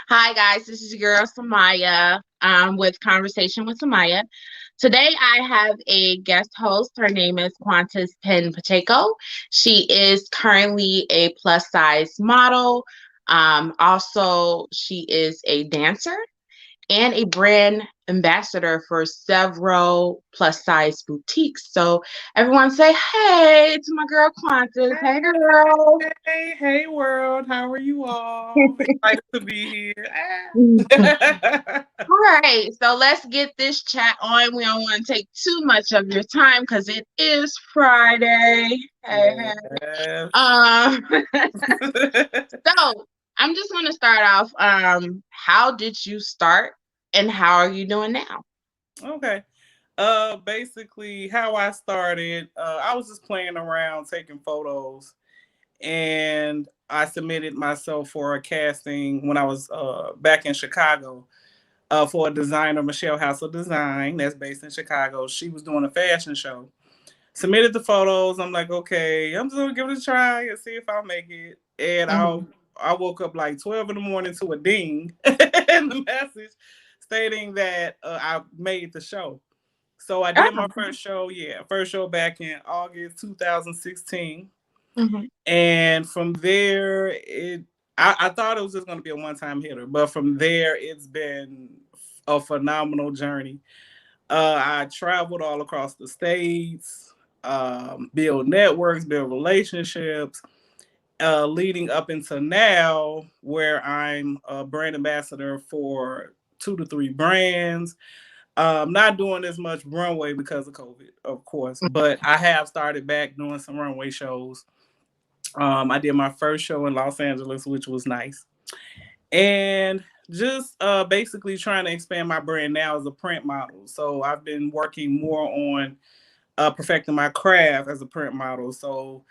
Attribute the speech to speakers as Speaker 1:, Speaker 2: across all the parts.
Speaker 1: Hi guys, this is your girl Samaya with Conversation with Samaya. Today I have a guest host. Her name is Quantus Penn Pacheco. She is currently a plus size model. Also, she is a dancer and a brand ambassador for several plus size boutiques. So everyone say hey to my girl Quantus. Hey girl.
Speaker 2: Hey, world. How are you all? Excited to be here.
Speaker 1: All right, so let's get this chat on. We don't want to take too much of your time because it is Friday. Hey, hey.
Speaker 2: Yes.
Speaker 1: Um, so I'm just going to start off. How did you start, and how are you doing now?
Speaker 2: Okay. Basically, how I started, I was just playing around, taking photos, and I submitted myself for a casting when I was back in Chicago for a designer, Michelle House of Design, that's based in Chicago. She was doing a fashion show. Submitted the photos. I'm like, okay, I'm just gonna give it a try and see if I'll make it. And
Speaker 1: Mhm.
Speaker 2: I woke up like 12 in the morning to a ding in the message stating that I made the show. So I did my
Speaker 1: Oh,
Speaker 2: first show, first show back in August 2016.
Speaker 1: mhm.
Speaker 2: And from there, I thought it was just going to be a one-time hitter, but from there, it's been a phenomenal journey. I traveled all across the states, build networks, build relationships, leading up into now, where I'm a brand ambassador for 2 to 3 brands. Not doing as much runway because of COVID, of course, but I have started back doing some runway shows. I did my first show in Los Angeles, which was nice. And just basically trying to expand my brand now as a print model. So I've been working more on perfecting my craft as a print model. So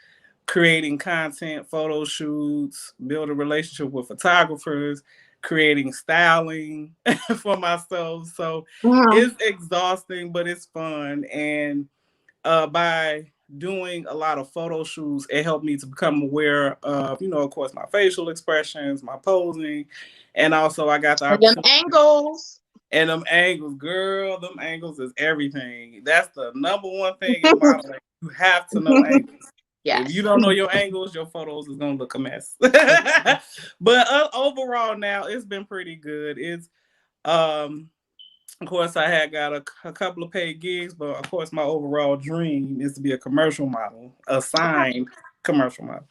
Speaker 2: creating content, photo shoots, build a relationship with photographers, creating styling for myself. So
Speaker 1: Mhm.
Speaker 2: it's exhausting, but it's fun. And by doing a lot of photo shoots, it helped me to become aware of, of course, my facial expressions, my posing, and also I got the
Speaker 1: And them
Speaker 2: opportunity.
Speaker 1: angles.
Speaker 2: And them angles, girl, them angles is everything. That's the number one thing in modeling. You have to know angles. If you
Speaker 1: Yes.
Speaker 2: don't know your angles, your photos is gonna look a mess. But overall, now it's been pretty good. It's um of course, I had got a couple of paid gigs, but of course, my overall dream is to be a commercial model, a signed commercial model.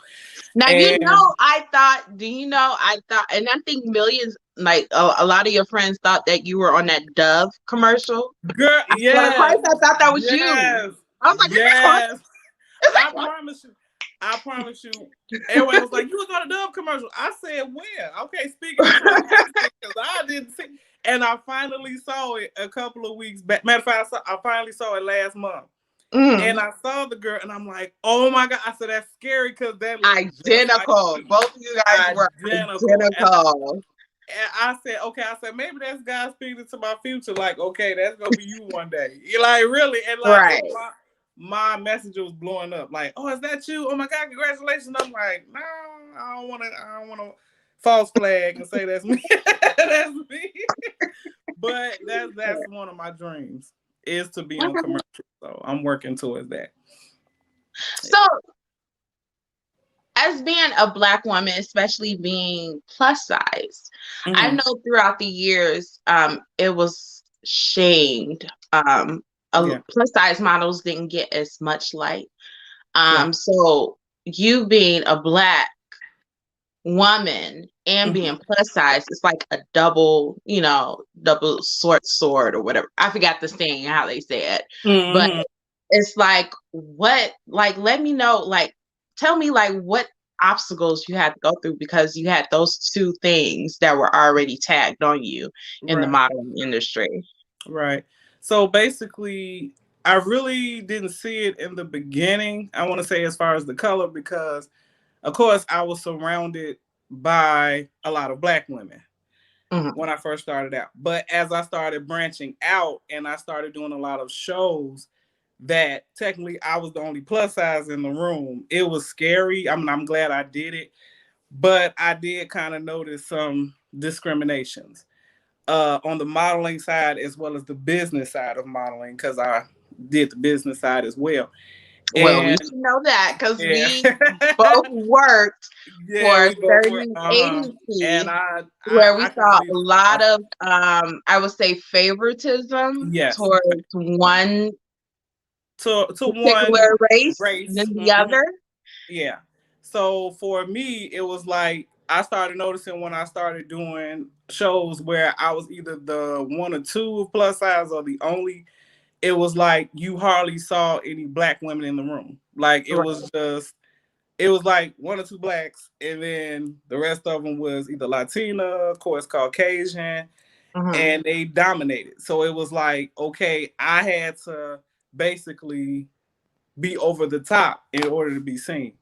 Speaker 1: Now,
Speaker 2: And
Speaker 1: do you know, I thought, and I think millions, like a lot of your friends thought that you were on that Dove commercial.
Speaker 2: girl,
Speaker 1: I swear to Christ,
Speaker 2: yes,
Speaker 1: I thought that was you.
Speaker 2: yes,
Speaker 1: I was like, is that Quantum?
Speaker 2: yes.
Speaker 1: Is that
Speaker 2: I promise you. I promise you. Everyone was like, "You was on a Dove commercial." I said, "Where?" Okay, speaking of
Speaker 1: Quantum?
Speaker 2: transparency, because I didn't see, and I finally saw it a couple of weeks back. Matter of fact, I finally saw it last month.
Speaker 1: Mm,
Speaker 2: And I saw the girl, and I'm like, "Oh my god!" I said, "That's scary because that looked just like
Speaker 1: identical.
Speaker 2: you,
Speaker 1: Both of you guys were
Speaker 2: identical."
Speaker 1: identical.
Speaker 2: And I said, "Okay." I said, "Maybe that's God speaking to my future. Like, okay, that's gonna be you one day." You like really, and like
Speaker 1: Right.
Speaker 2: it, my message was blowing up. Like, "Oh, is that you? Oh my god, congratulations!" I'm like, "No, I don't want to. I don't want to false flag and say that's me. That's me." But that's one of my dreams is to be on
Speaker 1: Okay.
Speaker 2: commercial. So I'm working towards that.
Speaker 1: So, as being a Black woman, especially being plus size, I
Speaker 2: Hmm.
Speaker 1: know throughout the years, it was shamed.
Speaker 2: Yeah,
Speaker 1: Plus size models didn't get as much light.
Speaker 2: yeah.
Speaker 1: So you being a Black woman and
Speaker 2: Hmm.
Speaker 1: being plus size, it's like a double sword or whatever. I forgot the saying how they say it, but
Speaker 2: Hmm.
Speaker 1: it's like let me know, tell me what obstacles you had to go through because you had those two things that were already tagged on you in the
Speaker 2: Right,
Speaker 1: modeling industry.
Speaker 2: right. So basically, I really didn't see it in the beginning. I want to say as far as the color, because of course I was surrounded by a lot of Black women
Speaker 1: Mhm.
Speaker 2: when I first started out. But as I started branching out and I started doing a lot of shows that technically I was the only plus size in the room, it was scary. I mean, I'm glad I did it. but I did kind of notice some discriminations on the modeling side as well as the business side of modeling because I did the business side as well.
Speaker 1: Well, we
Speaker 2: And
Speaker 1: should know that because
Speaker 2: yeah,
Speaker 1: we both worked
Speaker 2: yeah,
Speaker 1: for a
Speaker 2: we both were.
Speaker 1: certain
Speaker 2: And
Speaker 1: agency
Speaker 2: I
Speaker 1: where we
Speaker 2: I can
Speaker 1: saw a
Speaker 2: believe it's not
Speaker 1: lot of,
Speaker 2: possible.
Speaker 1: I would say, favoritism
Speaker 2: Yes,
Speaker 1: towards one
Speaker 2: to one
Speaker 1: particular race
Speaker 2: race.
Speaker 1: than the other.
Speaker 2: Yeah. So for me, it was like I started noticing when I started doing shows where I was either the one or two plus size or the only. It was like you hardly saw any black women in the room. Like
Speaker 1: Right.
Speaker 2: it was like one or two blacks, and then the rest of them was either Latina, of course, Caucasian,
Speaker 1: Hmm.
Speaker 2: and they dominated. So it was like, okay, I had to basically be over the top in order to be seen.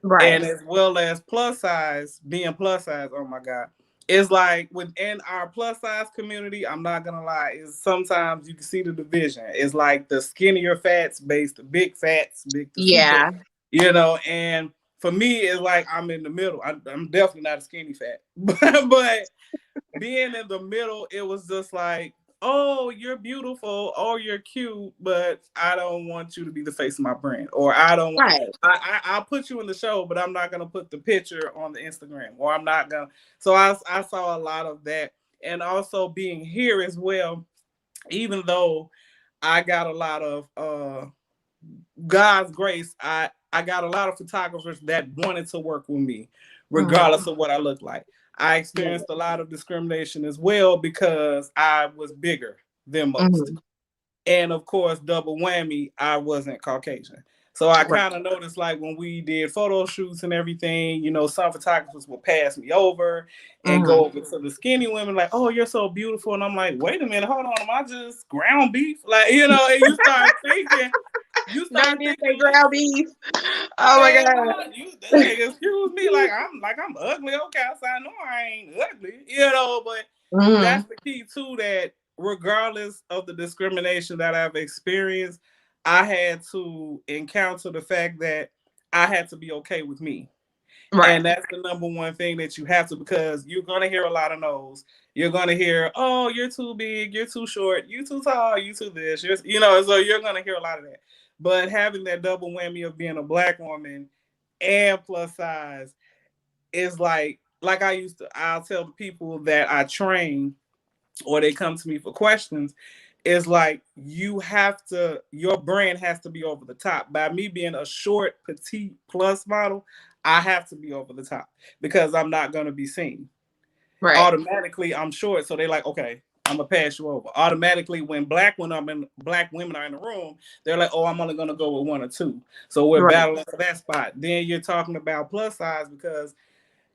Speaker 2: And
Speaker 1: Right.
Speaker 2: as well as plus size, being plus size, oh my God. It's like within our plus size community, I'm not gonna lie, is sometimes you can see the division. It's like the skinnier fats based the big fats, big the super,
Speaker 1: Yeah.
Speaker 2: and for me, it's like I'm in the middle. I'm definitely not a skinny fat, but being in the middle, it was just like, oh, you're beautiful, oh, you're cute, but I don't want you to be the face of my brand, or I don't.
Speaker 1: Right.
Speaker 2: I'll put you in the show, but I'm not gonna put the picture on the Instagram, or I'm not gonna. So I saw a lot of that, and also being here as well. Even though I got a lot of God's grace, I got a lot of photographers that wanted to work with me,
Speaker 1: Hmm.
Speaker 2: regardless of what I look like. I experienced a lot of discrimination as well because I was bigger than most.
Speaker 1: Hmm.
Speaker 2: And of course, double whammy, I wasn't Caucasian. So I
Speaker 1: Right.
Speaker 2: kind of noticed like when we did photo shoots and everything, some photographers would pass me over and
Speaker 1: Hmm.
Speaker 2: go over to the skinny women, like, oh, you're so beautiful. And I'm like, wait a minute, hold on, am I just ground beef? Like, and you
Speaker 1: Don't
Speaker 2: start
Speaker 1: need to
Speaker 2: thinking
Speaker 1: say
Speaker 2: like,
Speaker 1: ground beef. Oh my
Speaker 2: man,
Speaker 1: God.
Speaker 2: excuse me, like I'm ugly. Okay, I know I ain't ugly, but
Speaker 1: Hmm.
Speaker 2: that's the key too. That regardless of the discrimination that I've experienced, I had to encounter the fact that I had to be okay with me.
Speaker 1: Right.
Speaker 2: And that's the number one thing that you have to, because you're gonna hear a lot of no's. You're gonna hear, oh, you're too big, you're too short, you too tall, you too this, so you're gonna hear a lot of that. But having that double whammy of being a black woman and plus size is like I'll tell the people that I train or they come to me for questions, is like your brand has to be over the top. By me being a short, petite plus model, I have to be over the top because I'm not gonna be seen.
Speaker 1: Right.
Speaker 2: Automatically, I'm short, so they like, okay, I'm gonna pass you over. Automatically, when black women are in the room, they're like, oh, I'm only gonna go with one or two. So we're
Speaker 1: Right.
Speaker 2: battling for that spot. Then you're talking about plus size because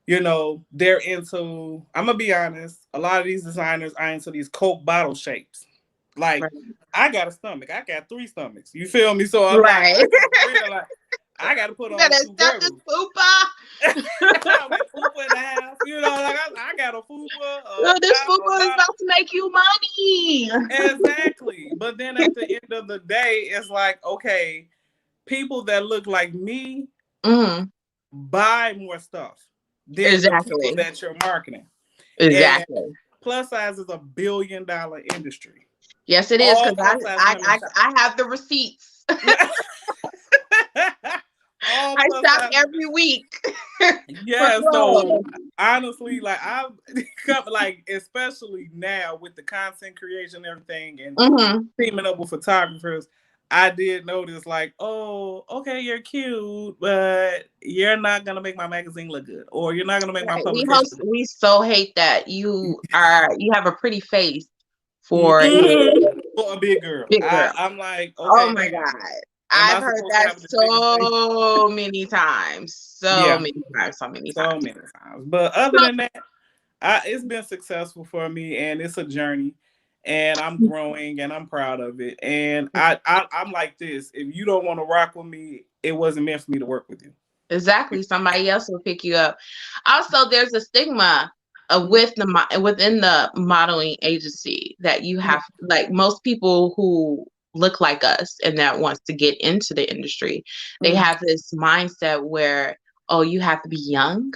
Speaker 2: they're into, I'm gonna be honest, a lot of these designers are into these Coke bottle shapes. Like,
Speaker 1: Right.
Speaker 2: I got a stomach, I got three stomachs. You feel me? So I'm like,
Speaker 1: Right.
Speaker 2: I gotta realize I gotta put
Speaker 1: You
Speaker 2: on
Speaker 1: better
Speaker 2: two
Speaker 1: accept this
Speaker 2: girdles.
Speaker 1: fupa.
Speaker 2: I'm like fupa in the house, like I got a fupa,
Speaker 1: No,
Speaker 2: a
Speaker 1: this
Speaker 2: top, a
Speaker 1: fupa is
Speaker 2: bottom.
Speaker 1: about to make you money.
Speaker 2: Exactly. But then at the end of the day, it's like, okay, people that look like me
Speaker 1: Mm,
Speaker 2: buy more stuff than the people
Speaker 1: exactly.
Speaker 2: that you're marketing. And
Speaker 1: Exactly.
Speaker 2: plus size is $1 billion industry.
Speaker 1: Yes, it is
Speaker 2: All
Speaker 1: because
Speaker 2: plus size women shop.
Speaker 1: I have the receipts.
Speaker 2: All
Speaker 1: I
Speaker 2: plus
Speaker 1: shop
Speaker 2: size women.
Speaker 1: every week for
Speaker 2: Yeah, so
Speaker 1: clothes.
Speaker 2: honestly, like I've come, like, especially now with the content creation and everything and
Speaker 1: Hmm.
Speaker 2: teaming up with photographers, I did notice like, oh, okay, you're cute, but you're not gonna make my magazine look good, or you're not gonna make my
Speaker 1: Right.
Speaker 2: publication look
Speaker 1: We so hate that you have a pretty face
Speaker 2: good.
Speaker 1: for
Speaker 2: For a big girl.
Speaker 1: big girl.
Speaker 2: I'm like,
Speaker 1: Oh
Speaker 2: okay,
Speaker 1: my
Speaker 2: damn.
Speaker 1: God.
Speaker 2: Am
Speaker 1: I've
Speaker 2: I
Speaker 1: heard
Speaker 2: supposed to
Speaker 1: that
Speaker 2: have the biggest face?
Speaker 1: so many times. So
Speaker 2: Yeah,
Speaker 1: many times. So many
Speaker 2: so
Speaker 1: times.
Speaker 2: many times. But other than that, it's been successful for me, and it's a journey, and I'm growing, and I'm proud of it. And I'm like this: if you don't want to rock with me, it wasn't meant for me to work with you.
Speaker 1: Exactly. Somebody else will pick you up. Also, there's a stigma within the modeling agency that you have, like most people who look like us and that wants to get into the industry, they
Speaker 2: Mm-hmm.
Speaker 1: have this mindset where, oh, you have to be young,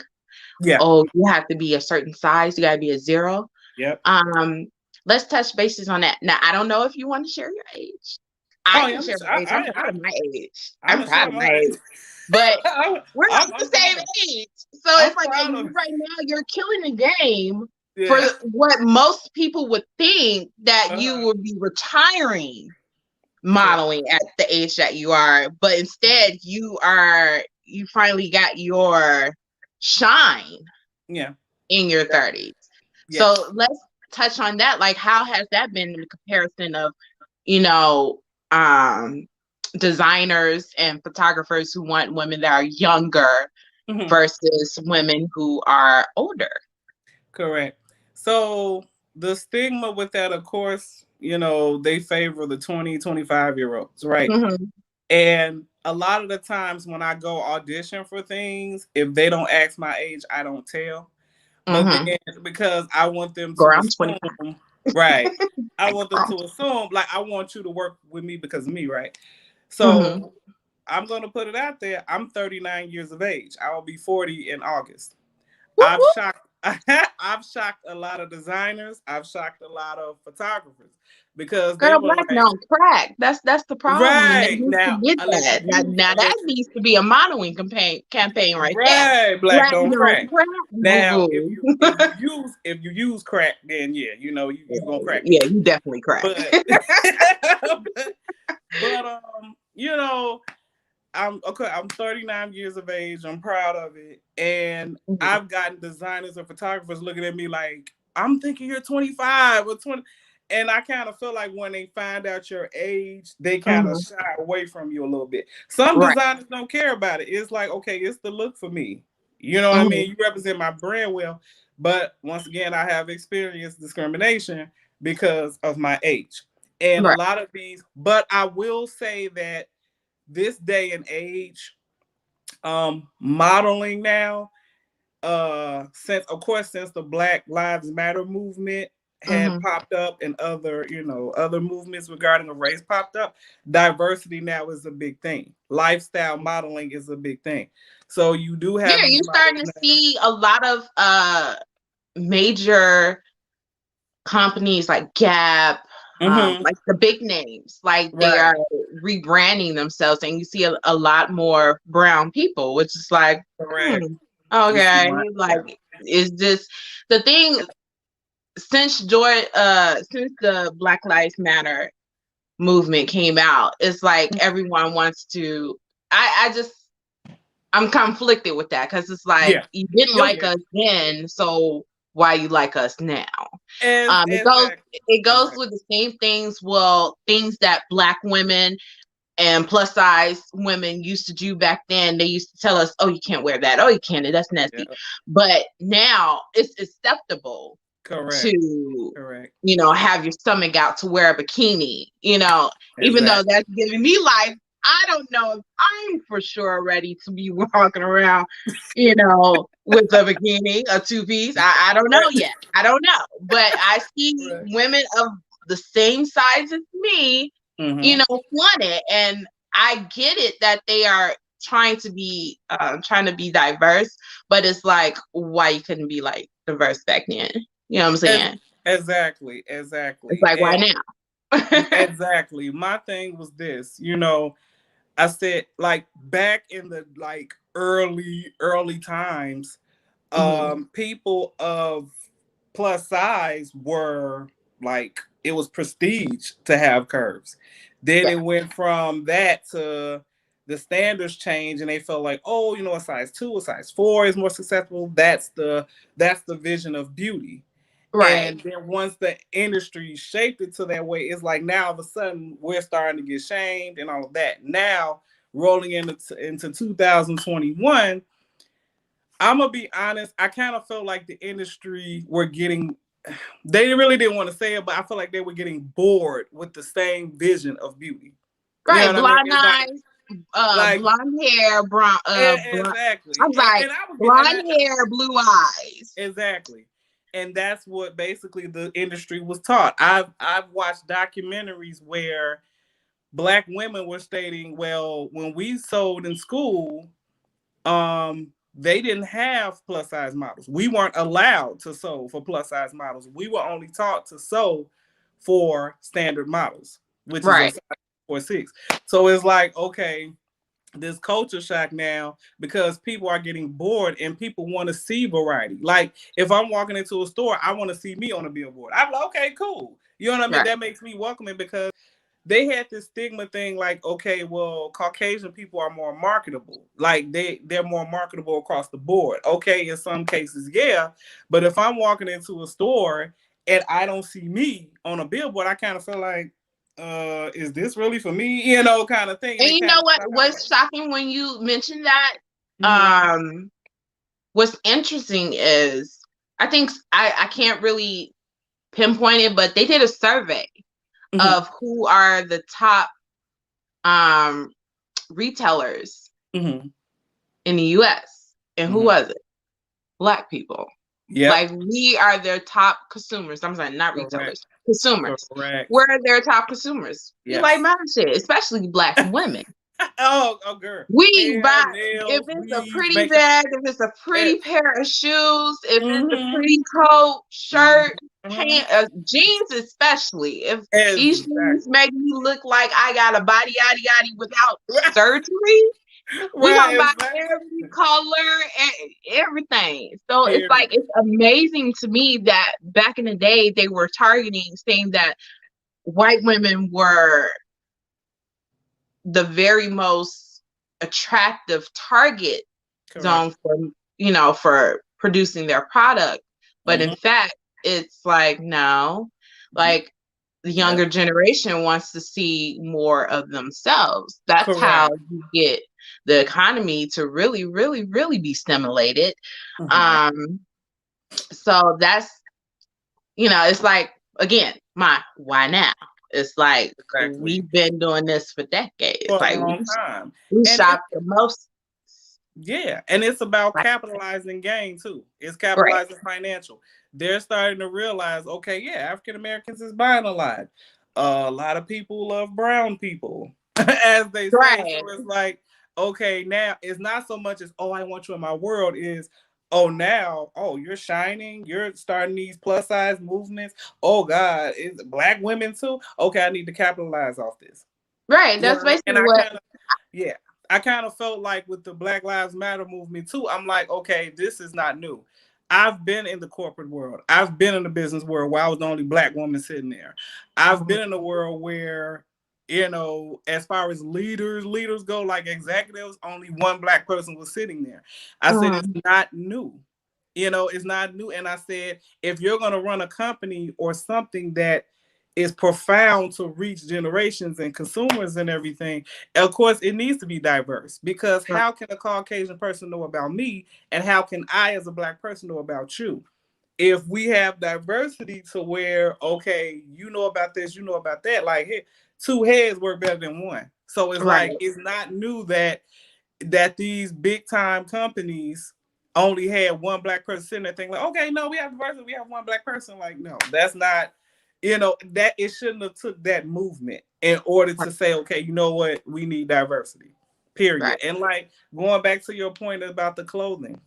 Speaker 2: Yeah.
Speaker 1: oh, you have to be a certain size, you got to be a 0.
Speaker 2: Yep.
Speaker 1: Um, let's touch bases on that. Now, I don't know if you want to share your age. I
Speaker 2: Oh yeah,
Speaker 1: can share my age. I'm proud of my age.
Speaker 2: I'm
Speaker 1: I'm
Speaker 2: gonna
Speaker 1: proud
Speaker 2: share
Speaker 1: of my
Speaker 2: mine.
Speaker 1: age. But we're not
Speaker 2: I'm
Speaker 1: the
Speaker 2: proud
Speaker 1: same
Speaker 2: of.
Speaker 1: age. So
Speaker 2: I'm
Speaker 1: it's like,
Speaker 2: proud
Speaker 1: and
Speaker 2: of.
Speaker 1: you right now, you're killing the game for
Speaker 2: Yeah.
Speaker 1: what most people would think that you
Speaker 2: Uh-huh.
Speaker 1: would be retiring
Speaker 2: Correct.
Speaker 1: modeling at the age that you are. But instead, you finally got your shine
Speaker 2: Yeah.
Speaker 1: in your 30s.
Speaker 2: Yes.
Speaker 1: So let's touch on that. Like, how has that been in the comparison of, you know, um, designers and photographers who want women that are younger
Speaker 2: Hmm.
Speaker 1: versus women who are older?
Speaker 2: Correct. So the stigma with that, of course, they favor the 20, 25-year-olds, right?
Speaker 1: Mm-hmm.
Speaker 2: And a lot of the times when I go audition for things, if they don't ask my age, I don't tell. But
Speaker 1: Mm-hmm.
Speaker 2: then because I want them
Speaker 1: Girl,
Speaker 2: to
Speaker 1: I'm 25.
Speaker 2: assume, right? I
Speaker 1: Like,
Speaker 2: want them
Speaker 1: girl.
Speaker 2: to assume, like, I want you to work with me because of me, right?
Speaker 1: Mm-hmm.
Speaker 2: So I'm going to put it out there. I'm 39 years of age. I will be 40 in August.
Speaker 1: Whoop,
Speaker 2: I've
Speaker 1: whoop.
Speaker 2: shocked I've shocked a lot of designers. I've shocked a lot of photographers because they
Speaker 1: Girl,
Speaker 2: were
Speaker 1: black
Speaker 2: like,
Speaker 1: don't crack. That's the problem, and they
Speaker 2: right
Speaker 1: need to
Speaker 2: now,
Speaker 1: get
Speaker 2: unless
Speaker 1: that.
Speaker 2: you
Speaker 1: Now,
Speaker 2: use,
Speaker 1: now that needs to be a modeling campaign right there.
Speaker 2: right, black
Speaker 1: Black
Speaker 2: don't
Speaker 1: don't
Speaker 2: crack.
Speaker 1: crack, boo
Speaker 2: Now, if
Speaker 1: boo.
Speaker 2: you if you use if you use crack, then yeah, you gonna crack
Speaker 1: Yeah,
Speaker 2: then.
Speaker 1: you definitely crack.
Speaker 2: But but I'm okay. I'm 39 years of age. I'm proud of it, and
Speaker 1: Mhm.
Speaker 2: I've gotten designers and photographers looking at me like I'm thinking you're 25 or 20, and I kind of feel like when they find out your age, they kind of
Speaker 1: Mhm.
Speaker 2: shy away from you a little bit. Some
Speaker 1: Right.
Speaker 2: designers don't care about it. It's like, okay, it's the look for me. You know what I
Speaker 1: Mhm.
Speaker 2: mean? You represent my brand well, but once again, I have experienced discrimination because of my age, and a
Speaker 1: Right.
Speaker 2: lot of these. But I will say that this day and age, modeling now, since the Black Lives Matter movement had
Speaker 1: Mhm.
Speaker 2: popped up and other movements regarding the race popped up, diversity now is a big thing. Lifestyle modeling is a big thing. So you do have
Speaker 1: Yeah,
Speaker 2: these
Speaker 1: you're
Speaker 2: models
Speaker 1: starting to
Speaker 2: now.
Speaker 1: see a lot of major companies like Gap,
Speaker 2: Mm-hmm.
Speaker 1: like the big names, like they
Speaker 2: Right.
Speaker 1: are rebranding themselves, and you see a lot more brown people, which is like,
Speaker 2: Correct. You see
Speaker 1: okay,
Speaker 2: my yeah.
Speaker 1: like, is this the thing? Since the Black Lives Matter movement came out, it's like everyone wants to. I just I'm conflicted with that because it's like
Speaker 2: Yeah.
Speaker 1: you didn't
Speaker 2: Oh
Speaker 1: like
Speaker 2: yeah.
Speaker 1: us then, so why you like us now? It goes
Speaker 2: Exactly.
Speaker 1: it goes
Speaker 2: Exactly.
Speaker 1: with the same things. Well, things that Black women and plus size women used to do back then. They used to tell us, "Oh, you can't wear that. Oh, you can't. That's
Speaker 2: Yeah.
Speaker 1: nasty." But now it's acceptable
Speaker 2: Correct.
Speaker 1: to
Speaker 2: Correct.
Speaker 1: have your stomach out to wear a bikini, even though
Speaker 2: Exactly.
Speaker 1: that's giving me life. I don't know if I'm for sure ready to be walking around, with a bikini, a two piece. I don't know
Speaker 2: Right.
Speaker 1: yet. I don't know. But I see
Speaker 2: Right.
Speaker 1: women of the same size as me,
Speaker 2: Mm-hmm.
Speaker 1: want it. And I get it that they are trying to be diverse, but it's like, why you couldn't be like diverse back then? You know what I'm saying?
Speaker 2: Exactly.
Speaker 1: It's
Speaker 2: Exactly.
Speaker 1: like, why
Speaker 2: And
Speaker 1: now?
Speaker 2: exactly. My thing was this, I said like back in the like early times,
Speaker 1: Mhm.
Speaker 2: people of plus size were like it was prestige to have curves. Then
Speaker 1: Yeah.
Speaker 2: it went from that to the standards change and they felt like, oh, a size 2, a size 4 is more successful. That's the vision of beauty.
Speaker 1: Right.
Speaker 2: And then once the industry shaped it to that way, it's like now all of a sudden we're starting to get shamed and all of that. Now rolling into 2021, I'm gonna be honest. I kind of felt like the industry were getting. They really didn't want to say it, but I feel like they were getting bored with the same vision of beauty. You know
Speaker 1: Right.
Speaker 2: what I mean?
Speaker 1: Blonde
Speaker 2: It's
Speaker 1: eyes,
Speaker 2: like
Speaker 1: blonde hair, brown, blonde.
Speaker 2: exactly,
Speaker 1: I'm like,
Speaker 2: and I was and
Speaker 1: blonde hair, blue eyes.
Speaker 2: exactly, and that's what basically the industry was taught. I've watched documentaries where Black women were stating, well, when we sold in school, they didn't have plus size models. We weren't allowed to sew for plus size models. We were only taught to sew for standard models, which is a
Speaker 1: Right.
Speaker 2: size 4-6. So it's like, okay, this culture shock now because people are getting bored and people want to see variety. Like if I'm walking into a store, I want to see me on a billboard. I'm like, okay, cool. You know what I mean?
Speaker 1: Right.
Speaker 2: That makes me welcoming because they had this stigma thing like, okay, well, Caucasian people are more marketable. Like they're more marketable across the board. Okay, in some cases, yeah. But if I'm walking into a store and I don't see me on a billboard, I kind of feel like, is this really for me? You know, kind of thing. And
Speaker 1: And
Speaker 2: it
Speaker 1: you
Speaker 2: kind
Speaker 1: know
Speaker 2: of
Speaker 1: what? What's shocking when you mentioned that?
Speaker 2: mm-hmm.
Speaker 1: What's interesting is I think I can't really pinpoint it, but they did a survey
Speaker 2: Mm-hmm.
Speaker 1: of who are the top retailers
Speaker 2: Mm-hmm.
Speaker 1: in the US. And who
Speaker 2: Mm-hmm.
Speaker 1: was it? Black people.
Speaker 2: Yep.
Speaker 1: Like we are their top consumers. I'm saying not
Speaker 2: Correct.
Speaker 1: retailers, consumers.
Speaker 2: Correct.
Speaker 1: We're their top consumers. We like
Speaker 2: Yes.
Speaker 1: my shit, especially Black women.
Speaker 2: Oh, girl.
Speaker 1: We
Speaker 2: Hair,
Speaker 1: buy if
Speaker 2: nails,
Speaker 1: it's a
Speaker 2: weaves,
Speaker 1: pretty
Speaker 2: makeup.
Speaker 1: bag, if it's a pretty pair of shoes, if it's a
Speaker 2: Mm-hmm.
Speaker 1: pretty coat, shirt,
Speaker 2: Mm-hmm.
Speaker 1: pants, jeans, especially if these
Speaker 2: Exactly.
Speaker 1: jeans make me look like I got a body yaddy yaddy without surgery. We
Speaker 2: Right.
Speaker 1: gonna buy
Speaker 2: Exactly.
Speaker 1: every color and everything. So it's like
Speaker 2: Period.
Speaker 1: it's amazing to me that back in the day they were targeting, saying that white women were the very most attractive target
Speaker 2: Correct.
Speaker 1: zone for for producing their product. But in
Speaker 2: Mm-hmm.
Speaker 1: fact, it's like no, like the
Speaker 2: Yep.
Speaker 1: younger generation wants to see more of themselves. That's how
Speaker 2: Correct.
Speaker 1: you get the economy to really, really, really be stimulated.
Speaker 2: Mm-hmm.
Speaker 1: Um, so that's it's like again, my why now? It's like
Speaker 2: Exactly.
Speaker 1: we've been doing this for decades.
Speaker 2: For a
Speaker 1: Like
Speaker 2: long time.
Speaker 1: we
Speaker 2: And
Speaker 1: shop the most.
Speaker 2: yeah, and it's about
Speaker 1: Like,
Speaker 2: capitalizing gain too. It's
Speaker 1: right,
Speaker 2: capitalizing financial. They're starting to realize, okay, yeah, African Americans is buying a lot. A lot of people love brown people, as they say. So
Speaker 1: right,
Speaker 2: it's like, okay, now it's not so much as, oh, I want you in my world. Is, oh, now, oh, you're shining. You're starting these plus size movements. Oh God, is black women too? Okay, I need to capitalize off this.
Speaker 1: right.
Speaker 2: You know
Speaker 1: That's
Speaker 2: what I mean?
Speaker 1: basically
Speaker 2: And I
Speaker 1: what.
Speaker 2: kind of, yeah, I kind of felt like with the Black Lives Matter movement too, I'm like, okay, this is not new. I've been in the corporate world. I've been in the business world where I was the only black woman sitting there. I've
Speaker 1: Mhm.
Speaker 2: been in a world where, as far as leaders go, like executives, only one black person was sitting there. I said, it's
Speaker 1: Mhm.
Speaker 2: not new. It's not new. And I said, if you're going to run a company or something that is profound to reach generations and consumers and everything, of course, it needs to be diverse because
Speaker 1: Right,
Speaker 2: how can a Caucasian person know about me and how can I, as a black person, know about you? If we have diversity to where, okay, you know about this, you know about that, like hey, two heads work better than one. So it's
Speaker 1: right,
Speaker 2: like it's not new that these big time companies only had one black person sitting there thinking like, okay, no, we have diversity, we have one black person. Like, no, that's not, that it shouldn't have took that movement in order to say, okay, you know what, we need diversity. Period.
Speaker 1: right.
Speaker 2: And like going back to your point about the clothing,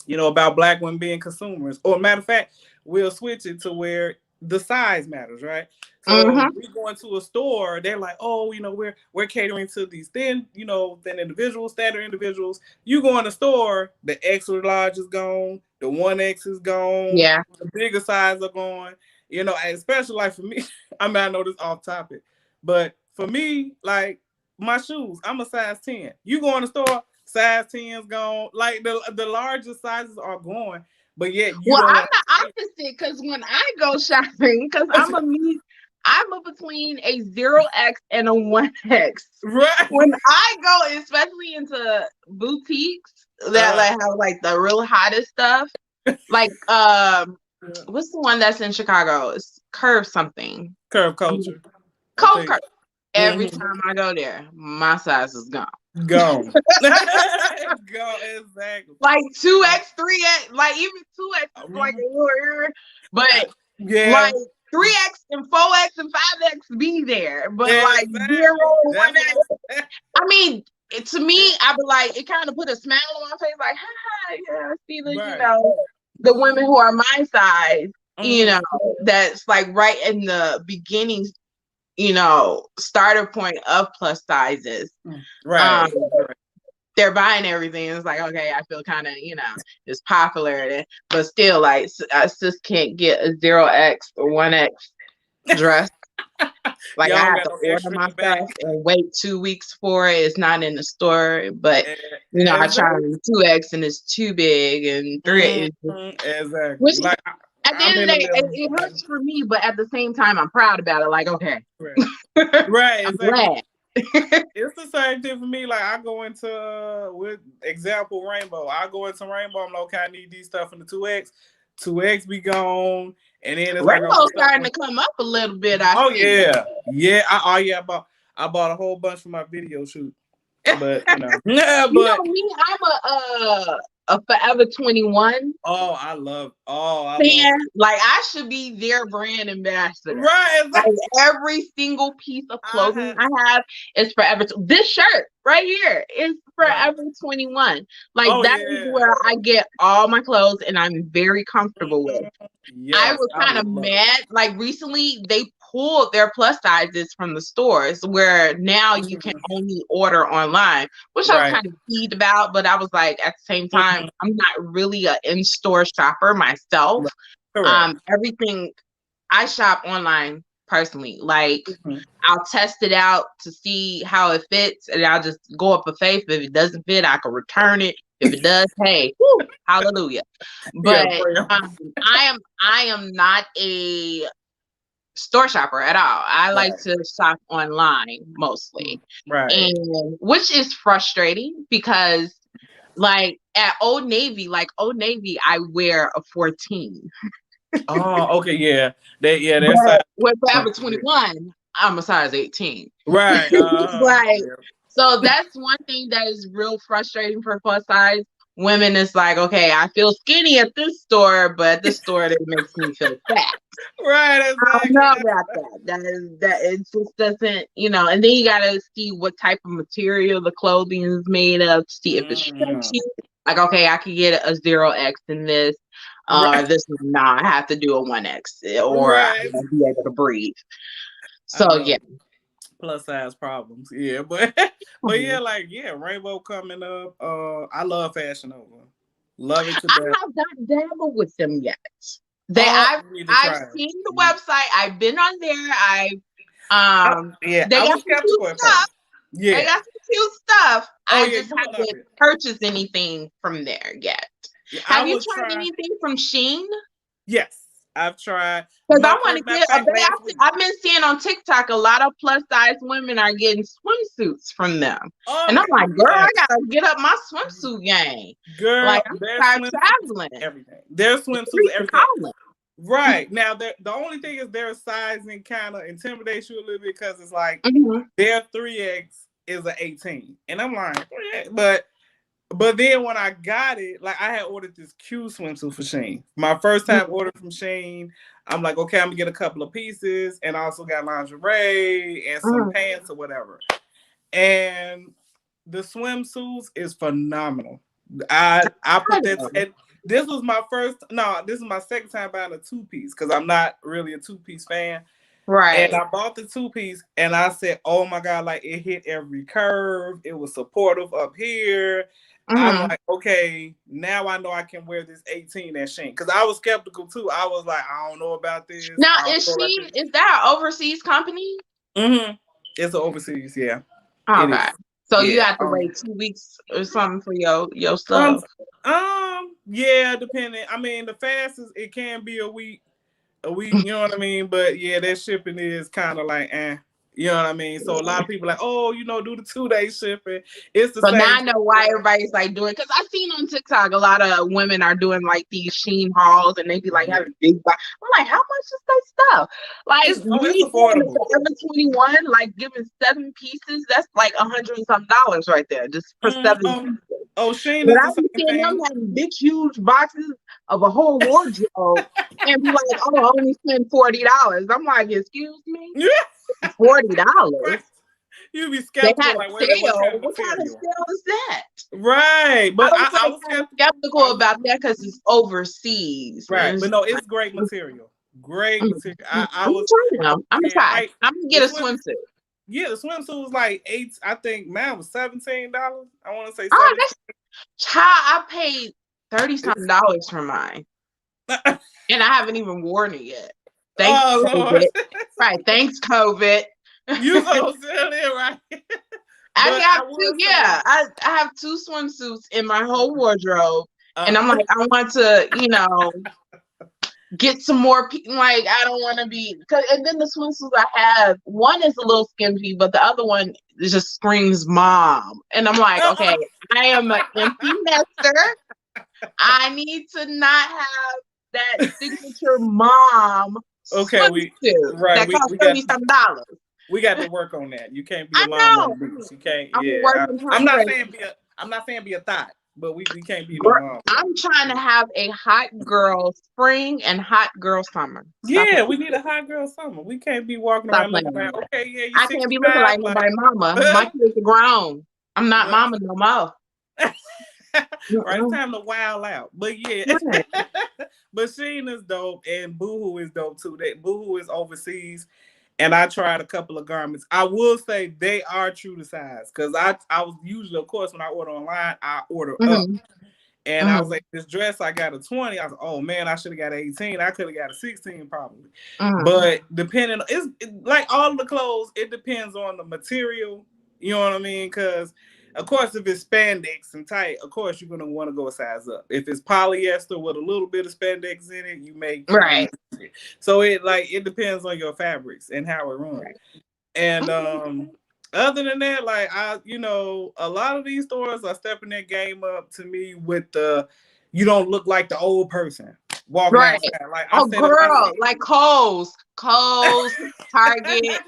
Speaker 2: about black women being consumers. Or matter of fact, we'll switch it to where the size matters, right? So
Speaker 1: Mm-hmm.
Speaker 2: we go into a store, they're like, oh, we're catering to these thin individuals, standard individuals. You go in the store, the extra large is gone, the 1X is gone,
Speaker 1: Yeah.
Speaker 2: the bigger size are gone. And especially like for me, I mean, I know this off topic, but for me, like my shoes, I'm a size 10. You go in the store, size 10's gone. Like the larger sizes are gone, but yet you
Speaker 1: Well,
Speaker 2: don't
Speaker 1: I'm
Speaker 2: want
Speaker 1: the
Speaker 2: to
Speaker 1: opposite because when I go shopping, because
Speaker 2: pay.
Speaker 1: I'm a between a 0X and a 1X.
Speaker 2: Right.
Speaker 1: When I go, especially into boutiques that like have like the real hottest stuff, like what's the one that's in Chicago? It's Curve something.
Speaker 2: Curve
Speaker 1: I mean,
Speaker 2: culture, I
Speaker 1: Cold
Speaker 2: think.
Speaker 1: Curve. Every
Speaker 2: Mm-hmm.
Speaker 1: time I go there, my size is gone.
Speaker 2: Gone. Gone, exactly.
Speaker 1: Like 2X, 3X, like even 2X is like a little, but
Speaker 2: Yeah.
Speaker 1: like 3X and 4X and 5X be there, but like
Speaker 2: Exactly.
Speaker 1: zero,
Speaker 2: That's
Speaker 1: one
Speaker 2: what
Speaker 1: X.
Speaker 2: I'm saying.
Speaker 1: I mean, to me, I be like, it kind of put a smile on my face, like, hi, yeah, I see the,
Speaker 2: Right.
Speaker 1: the women who are my size,
Speaker 2: Mhm.
Speaker 1: that's like right in the beginning, starter point of plus sizes.
Speaker 2: Right.
Speaker 1: They're buying everything. It's like, okay, I feel kind of, it's popular, but still, like, I just can't get a 0X or 1X dress. Like, I
Speaker 2: Y'all
Speaker 1: have
Speaker 2: got
Speaker 1: to
Speaker 2: no
Speaker 1: order
Speaker 2: extra in
Speaker 1: my
Speaker 2: the back.
Speaker 1: stuff and wait 2 weeks for it. It's not in the store, but I try
Speaker 2: Exactly.
Speaker 1: 2X and it's too big, and 3X,
Speaker 2: Exactly.
Speaker 1: which
Speaker 2: Like
Speaker 1: at the
Speaker 2: I'm
Speaker 1: end of
Speaker 2: in
Speaker 1: the
Speaker 2: the
Speaker 1: day,
Speaker 2: middle.
Speaker 1: it hurts for me, but at the same time, I'm proud about it. Like, okay,
Speaker 2: Right.
Speaker 1: I'm
Speaker 2: Exactly.
Speaker 1: glad.
Speaker 2: It's the same thing for me. Like I go into with example Rainbow. I go into Rainbow. I'm like, okay, I need these stuff in the 2X. 2X be gone, and then it's like
Speaker 1: Rainbow's starting to come up a little bit. I see.
Speaker 2: yeah. I bought a whole bunch for my video shoot, but
Speaker 1: me, I'm a Forever 21
Speaker 2: I love
Speaker 1: fan. Like, I should be their brand ambassador.
Speaker 2: Right.
Speaker 1: Like, every single piece of clothing I have is Forever. This shirt right here is Forever 21. Like, that is where I get all my clothes, and I'm very comfortable with.
Speaker 2: Yes,
Speaker 1: I was kind of mad. Like, recently, they pulled their plus sizes from the stores, where now you can only order online, which I was kind of peeved about. But I was like, at the same time, I'm not really an in-store shopper myself. Everything I shop online personally. Like, I'll test it out to see how it fits, and I'll just go up a faith. If it doesn't fit, I can return it. If it does, hey, woo, hallelujah. But I am not a store shopper at all. I like to shop online mostly, and which is frustrating because, like, at Old Navy, I wear a 14.
Speaker 2: Oh, okay, yeah. They're
Speaker 1: with Forever 21, I'm a size 18.
Speaker 2: Right.
Speaker 1: Like, so that's one thing that is real frustrating for plus size women. It's like, okay, I feel skinny at this store, but at this store it makes me feel fat.
Speaker 2: Right. Exactly.
Speaker 1: I don't know about that. That it just doesn't, and then you gotta see what type of material the clothing is made of to see if it's stretchy. Like, okay, I could get a 0X in this. This is not. I have to do a 1X, or I won't be able to breathe. So yeah,
Speaker 2: plus size problems. Yeah, but yeah, Rainbow coming up. I love Fashion Nova. Love it to death.
Speaker 1: I have not dabbled with them yet. I've seen the website. I've been on there. They got some cute stuff.
Speaker 2: Yeah,
Speaker 1: they got some cute stuff. I just haven't purchased anything from there yet. Yeah, have you tried anything from Shein?
Speaker 2: Yes, I've tried.
Speaker 1: Because I want to get I've been seeing on TikTok a lot of plus size women are getting swimsuits from them. And I'm like, girl, I gotta get up my swimsuit game.
Speaker 2: Girl,
Speaker 1: like, I'm tired traveling.
Speaker 2: Everything. Their swimsuits, everything. Right. Now, the only thing is their sizing kind of intimidates you a little bit because it's like their 3X is an 18. And I'm like, but then when I got it, like I had ordered this Q swimsuit for Shein. My first time ordered from Shein, I'm like, okay, I'm gonna get a couple of pieces, and I also got lingerie and some pants or whatever. And the swimsuits is phenomenal. I put that. And this was my this is my second time buying a 2-piece because I'm not really a 2-piece fan.
Speaker 1: Right.
Speaker 2: And I bought the 2-piece and I said, oh my God, like it hit every curve. It was supportive up here. I'm like, okay, now I know I can wear this 18 at Shein. Because I was skeptical too. I was like, I don't know about this.
Speaker 1: Now, is that an overseas company?
Speaker 2: Mm-hmm. It's an overseas, yeah.
Speaker 1: Okay. So you have to wait 2 weeks or something for your stuff.
Speaker 2: Yeah, depending. I mean, the fastest it can be a week, you know what I mean? But yeah, that shipping is kind of like, you know what I mean? So a lot of people like, oh, do the 2-day shipping. It's the same.
Speaker 1: Now I know why everybody's like doing, because I've seen on TikTok a lot of women are doing like these Shein hauls, and they be like having big box. I'm like, how much is that stuff? Like,
Speaker 2: it's affordable.
Speaker 1: Forever 21, like giving 7 pieces, that's like $100 and some right there, just for 7 pieces.
Speaker 2: Oh, Shein
Speaker 1: but I've been seeing them having big, huge boxes of a whole wardrobe and be like, oh, I only spent $40. I'm like, excuse me? $40?
Speaker 2: You be
Speaker 1: They
Speaker 2: skeptical,
Speaker 1: had
Speaker 2: like,
Speaker 1: a
Speaker 2: wait a minute, what kind
Speaker 1: sale.
Speaker 2: of
Speaker 1: What kind of
Speaker 2: material?
Speaker 1: sale is that?
Speaker 2: Right,
Speaker 1: I
Speaker 2: but
Speaker 1: was
Speaker 2: I
Speaker 1: like
Speaker 2: was
Speaker 1: kind of
Speaker 2: skeptical.
Speaker 1: skeptical about that because it's overseas. And
Speaker 2: Right,
Speaker 1: it's
Speaker 2: but no, it's great material. Great material. I
Speaker 1: I'm
Speaker 2: was
Speaker 1: trying now. I'm gonna
Speaker 2: saying,
Speaker 1: try.
Speaker 2: like
Speaker 1: I'm gonna
Speaker 2: the
Speaker 1: get a
Speaker 2: swim.
Speaker 1: swimsuit.
Speaker 2: Yeah, the swimsuit was like eight. I think man was $17. I want to say
Speaker 1: Oh,
Speaker 2: 17.
Speaker 1: that's child. I paid 30 something
Speaker 2: It's
Speaker 1: dollars for mine, and I haven't even worn it yet. Thanks,
Speaker 2: oh Lord,
Speaker 1: COVID. Right. Thanks, COVID.
Speaker 2: you so silly, right?
Speaker 1: Actually,
Speaker 2: But
Speaker 1: I
Speaker 2: I
Speaker 1: have two.
Speaker 2: will say,
Speaker 1: Yeah, I have two swimsuits in my whole wardrobe, and
Speaker 2: uh,
Speaker 1: I'm like, I want to, get some more. Like, I don't want to be. And then the swimsuits I have, one is a little skimpy, but the other one just screams mom, and I'm like, okay, I am an empty nester. I need to not have that signature mom
Speaker 2: okay,
Speaker 1: swimsuit that costs
Speaker 2: we got
Speaker 1: $30-some.
Speaker 2: we got to work on that. You can't be
Speaker 1: I
Speaker 2: a mom on
Speaker 1: know.
Speaker 2: the beach. You can't.
Speaker 1: I'm a
Speaker 2: Yeah,
Speaker 1: work in
Speaker 2: I'm not
Speaker 1: progress.
Speaker 2: saying be a thought, but we can't be no mom.
Speaker 1: I'm trying to have a hot girl spring and hot girl summer. Stop
Speaker 2: Yeah,
Speaker 1: playing.
Speaker 2: we need a hot girl summer. We can't be walking
Speaker 1: Stop
Speaker 2: around
Speaker 1: playing
Speaker 2: looking
Speaker 1: with
Speaker 2: like,
Speaker 1: me.
Speaker 2: okay, yeah, you
Speaker 1: I can't be looking
Speaker 2: 65,
Speaker 1: like
Speaker 2: like,
Speaker 1: nobody mama. My kids are grown. I'm not
Speaker 2: right.
Speaker 1: mama no more.
Speaker 2: Right, it's time to wild out. But yeah,
Speaker 1: Right.
Speaker 2: but Sheen is dope and Boohoo is dope too. That Boohoo is overseas, and I tried a couple of garments. I will say they are true to size because I was usually, of course, when I order online, I order up.
Speaker 1: Mm-hmm.
Speaker 2: And I was
Speaker 1: Mm-hmm.
Speaker 2: like, this dress, I got a 20. I was like, oh man, I should have got an 18. I could have got a 16 probably.
Speaker 1: Mm-hmm.
Speaker 2: But depending, like all the clothes, it depends on the material. You know what I mean? Because, of course, if it's spandex and tight, of course, you're going to want to go a size up. If it's polyester with a little bit of spandex in it, you may kind
Speaker 1: Right.
Speaker 2: of. So it depends on your fabrics and how it runs.
Speaker 1: Right.
Speaker 2: And other than that, like a lot of these stores are stepping their game up to me with the you don't look like the old person walking
Speaker 1: Right.
Speaker 2: outside. Like I
Speaker 1: Oh,
Speaker 2: said, if I
Speaker 1: girl,
Speaker 2: see
Speaker 1: like Kohl's, Target,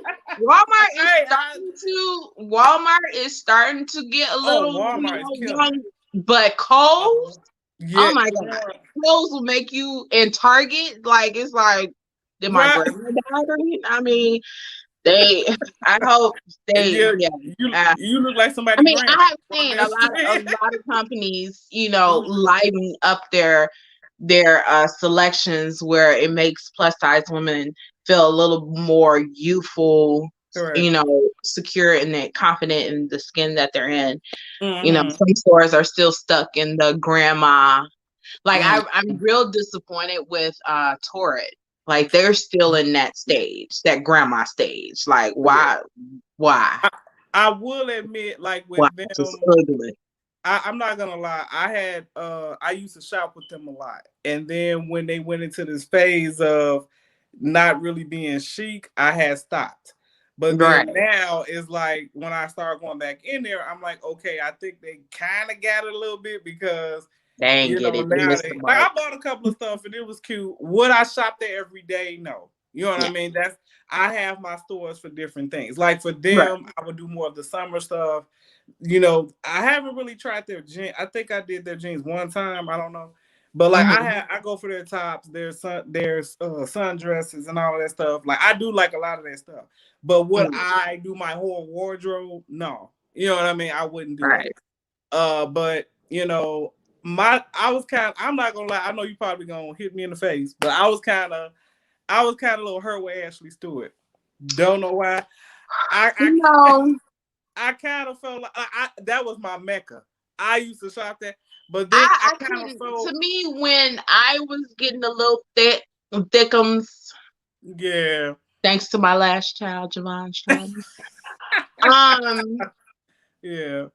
Speaker 1: Walmart is starting to get a little,
Speaker 2: Walmart is killing
Speaker 1: young,
Speaker 2: it.
Speaker 1: but Kohl's,
Speaker 2: Yeah,
Speaker 1: oh my God, Kohl's will make you, in Target, like, it's like, did my
Speaker 2: right.
Speaker 1: grandma die? I mean, I hope
Speaker 2: Yeah,
Speaker 1: yeah.
Speaker 2: you look like
Speaker 1: I
Speaker 2: somebody
Speaker 1: mean,
Speaker 2: grand
Speaker 1: I have
Speaker 2: on
Speaker 1: seen
Speaker 2: that
Speaker 1: a
Speaker 2: street.
Speaker 1: lot of companies,
Speaker 2: Mhm.
Speaker 1: lighting up their selections where it makes plus size women feel a little more youthful,
Speaker 2: Correct.
Speaker 1: secure and confident in the skin that they're in.
Speaker 2: Mm-hmm.
Speaker 1: Some stores are still stuck in the grandma. Like
Speaker 2: Mm-hmm.
Speaker 1: I'm real disappointed with Torrid. Like they're still in that stage, that grandma stage. Like
Speaker 2: Yeah.
Speaker 1: why?
Speaker 2: I will admit, like with
Speaker 1: Why?
Speaker 2: them,
Speaker 1: Just ugly.
Speaker 2: I'm not gonna lie. I used to shop with them a lot, and then when they went into this phase of not really being chic, I had stopped. But then
Speaker 1: Right.
Speaker 2: now it's like when I start going back in there, I'm like, okay, I think they kind of got it a little bit because
Speaker 1: They ain't get it. They
Speaker 2: now
Speaker 1: missed the
Speaker 2: like
Speaker 1: mark.
Speaker 2: I bought a couple of stuff and it was cute. Would I shop there every day? No. You know what I mean? I have my stores for different things. Like for
Speaker 1: Right.
Speaker 2: them, I would do more of the summer stuff. I haven't really tried their jeans. I think I did their jeans one time. I don't know. But like I go for their tops, their sundresses and all of that stuff. Like I do like a lot of that stuff. But would I do my whole wardrobe? No. You know what I mean? I wouldn't do
Speaker 1: Right.
Speaker 2: that. But I'm not gonna lie, I know you probably gonna hit me in the face, but I was kind of a little hurt with Ashley Stewart. Don't know why. I kind of felt like that was my mecca. I used to shop there, but then I kind of felt.
Speaker 1: To me, when I was getting a little thickums,
Speaker 2: yeah.
Speaker 1: thanks to my last child, Javon Stratton.
Speaker 2: Yeah.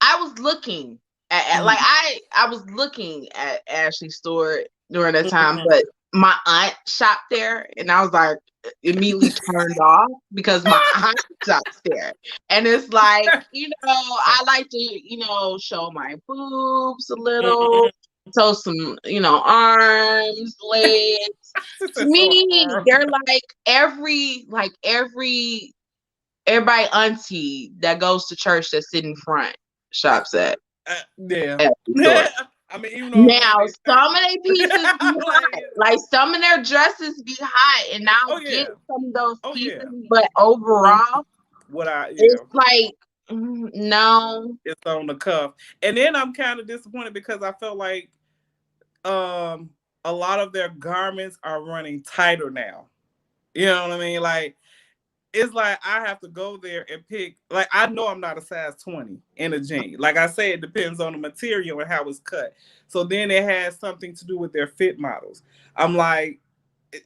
Speaker 1: I was looking at like I was looking at Ashley Stewart during that time, but my aunt shopped there, and I was like immediately turned off because my aunt shops there, and it's like I like to show my boobs a little, so some arms, legs. To me, they're like everybody auntie that goes to church that sit in front shops at.
Speaker 2: Yeah. I mean, even though
Speaker 1: now some of their pieces be hot. Like some of their dresses be hot, and I'll get some of those pieces. But overall,
Speaker 2: what I
Speaker 1: It's like no.
Speaker 2: it's on the cuff. And then I'm kind of disappointed because I felt like a lot of their garments are running tighter now. You know what I mean? Like it's like I have to go there and pick. Like I know I'm not a size 20 in a jean. Like I say, it depends on the material and how it's cut. So then it has something to do with their fit models. I'm like,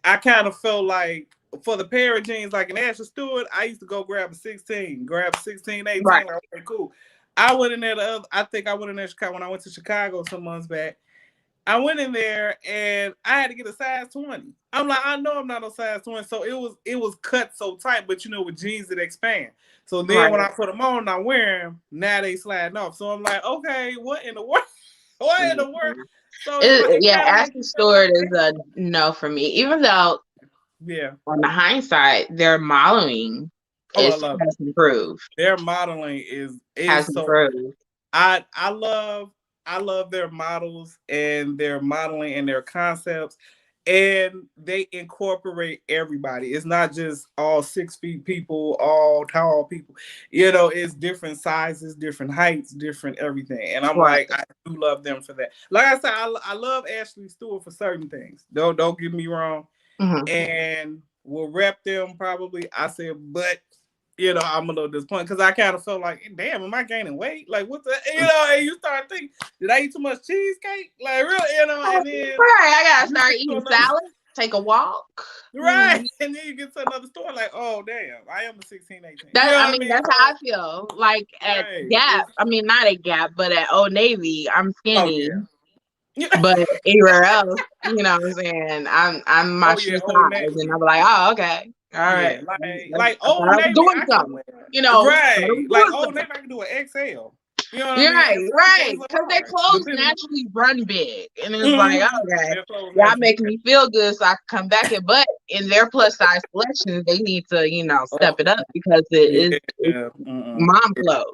Speaker 2: I kind of felt like for the pair of jeans, like an Ashley Stewart, I used to go grab a 16, grab 16, 18.
Speaker 1: Right.
Speaker 2: Like, okay, cool. I went in there I think I went in there Chicago when I went to Chicago some months back. I went in there and I had to get a size 20. I'm like, I know I'm not a size 20. So it was cut so tight, but with jeans that expand. So then when
Speaker 1: Right.
Speaker 2: I put them on and I wear them, now they sliding off. So I'm like, okay, what in the world? What in the world? So it
Speaker 1: Yeah,
Speaker 2: kind of makes
Speaker 1: Ashley
Speaker 2: me feel like,
Speaker 1: Stewart is a no for me. Even though
Speaker 2: yeah.
Speaker 1: on the hindsight, their modeling
Speaker 2: Oh, I
Speaker 1: is
Speaker 2: love it.
Speaker 1: has improved.
Speaker 2: Their modeling is
Speaker 1: Has
Speaker 2: so
Speaker 1: improved.
Speaker 2: I love their models and their modeling and their concepts, and they incorporate everybody. It's not just all 6 feet people, all tall people. It's different sizes, different heights, different everything. And I'm
Speaker 1: Right.
Speaker 2: like, I do love them for that. Like I said, I love Ashley Stewart for certain things. Don't get me wrong.
Speaker 1: Mm-hmm.
Speaker 2: And will rep them probably. I said, but I'm a little disappointed because I kind of felt like, damn, am I gaining weight? Like, what the, and you start thinking, did I eat too much cheesecake? Like, really, and then
Speaker 1: Right. I gotta
Speaker 2: you
Speaker 1: start
Speaker 2: get to
Speaker 1: eating
Speaker 2: another,
Speaker 1: salad, take a walk.
Speaker 2: right? And then you get to another store, like, oh, damn, I am a 16, 18. You
Speaker 1: That
Speaker 2: know
Speaker 1: I
Speaker 2: what I
Speaker 1: mean,
Speaker 2: mean?
Speaker 1: that's how
Speaker 2: So,
Speaker 1: I feel. Like at
Speaker 2: right.
Speaker 1: Gap, I mean not at Gap, but at Old Navy, I'm
Speaker 2: Oh,
Speaker 1: skinny.
Speaker 2: yeah.
Speaker 1: But anywhere else, you know what I'm saying? I'm my
Speaker 2: Oh,
Speaker 1: shoe
Speaker 2: yeah, Old
Speaker 1: size, and
Speaker 2: Navy.
Speaker 1: I'm like, oh, okay, all right.
Speaker 2: Yeah, like
Speaker 1: I thought
Speaker 2: Old
Speaker 1: I was
Speaker 2: Navy,
Speaker 1: doing
Speaker 2: I can
Speaker 1: something,
Speaker 2: wear.
Speaker 1: you know. Thought I
Speaker 2: Right.
Speaker 1: was
Speaker 2: Like
Speaker 1: doing
Speaker 2: Old
Speaker 1: something.
Speaker 2: Navy, I can do an XL. You know what I
Speaker 1: You're
Speaker 2: mean?
Speaker 1: right,
Speaker 2: And some
Speaker 1: right.
Speaker 2: days are
Speaker 1: Because their
Speaker 2: large,
Speaker 1: clothes
Speaker 2: depending on.
Speaker 1: naturally run big, and it's like,
Speaker 2: Mm-hmm.
Speaker 1: okay,
Speaker 2: Their clothes
Speaker 1: y'all
Speaker 2: naturally.
Speaker 1: making me feel good, so I can come back. But in their plus size collections, they need to, step
Speaker 2: Oh,
Speaker 1: it up because it's
Speaker 2: yeah.
Speaker 1: mom clothes.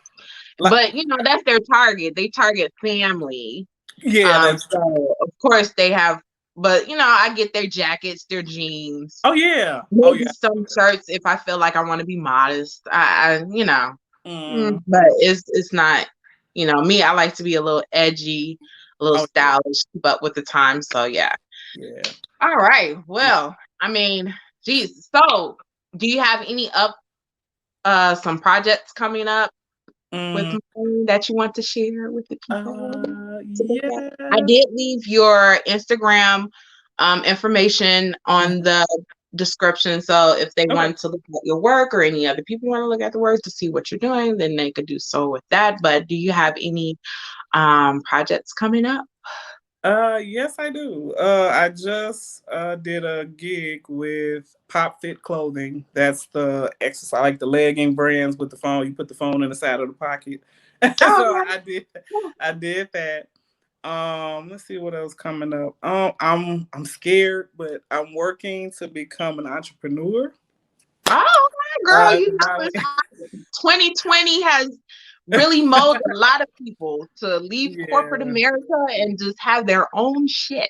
Speaker 2: Like,
Speaker 1: But that's their target. They target family.
Speaker 2: yeah, that's true.
Speaker 1: So of course they have, but I get their jackets, their jeans,
Speaker 2: Oh yeah. Oh
Speaker 1: maybe
Speaker 2: yeah.
Speaker 1: some shirts if I feel like I want to be modest.
Speaker 2: Mm.
Speaker 1: But it's not, me. I like to be a little edgy, a little
Speaker 2: Oh yeah.
Speaker 1: stylish, keep up with the times. So yeah.
Speaker 2: Yeah.
Speaker 1: All right. Well, I mean, geez. So, do you have any some projects coming up with
Speaker 2: Mm.
Speaker 1: me that you want to share with the people to look at? I
Speaker 2: Yeah.
Speaker 1: did leave your Instagram information on the description. So if they
Speaker 2: Okay.
Speaker 1: wanted to look at your work or any other people want to look at the work to see what you're doing, then they could do so with that. But do you have any projects coming up?
Speaker 2: Yes, I do. I just did a gig with Pop Fit Clothing. That's the exercise, like the legging brands with the phone. You put the phone in the side of the pocket. So
Speaker 1: Oh,
Speaker 2: I did that. Let's see what else coming up. I'm scared, but I'm working to become an entrepreneur.
Speaker 1: oh, girl,
Speaker 2: Not only-
Speaker 1: 2020 has really molded a lot of people to leave corporate
Speaker 2: yeah,
Speaker 1: America and just have their own shit.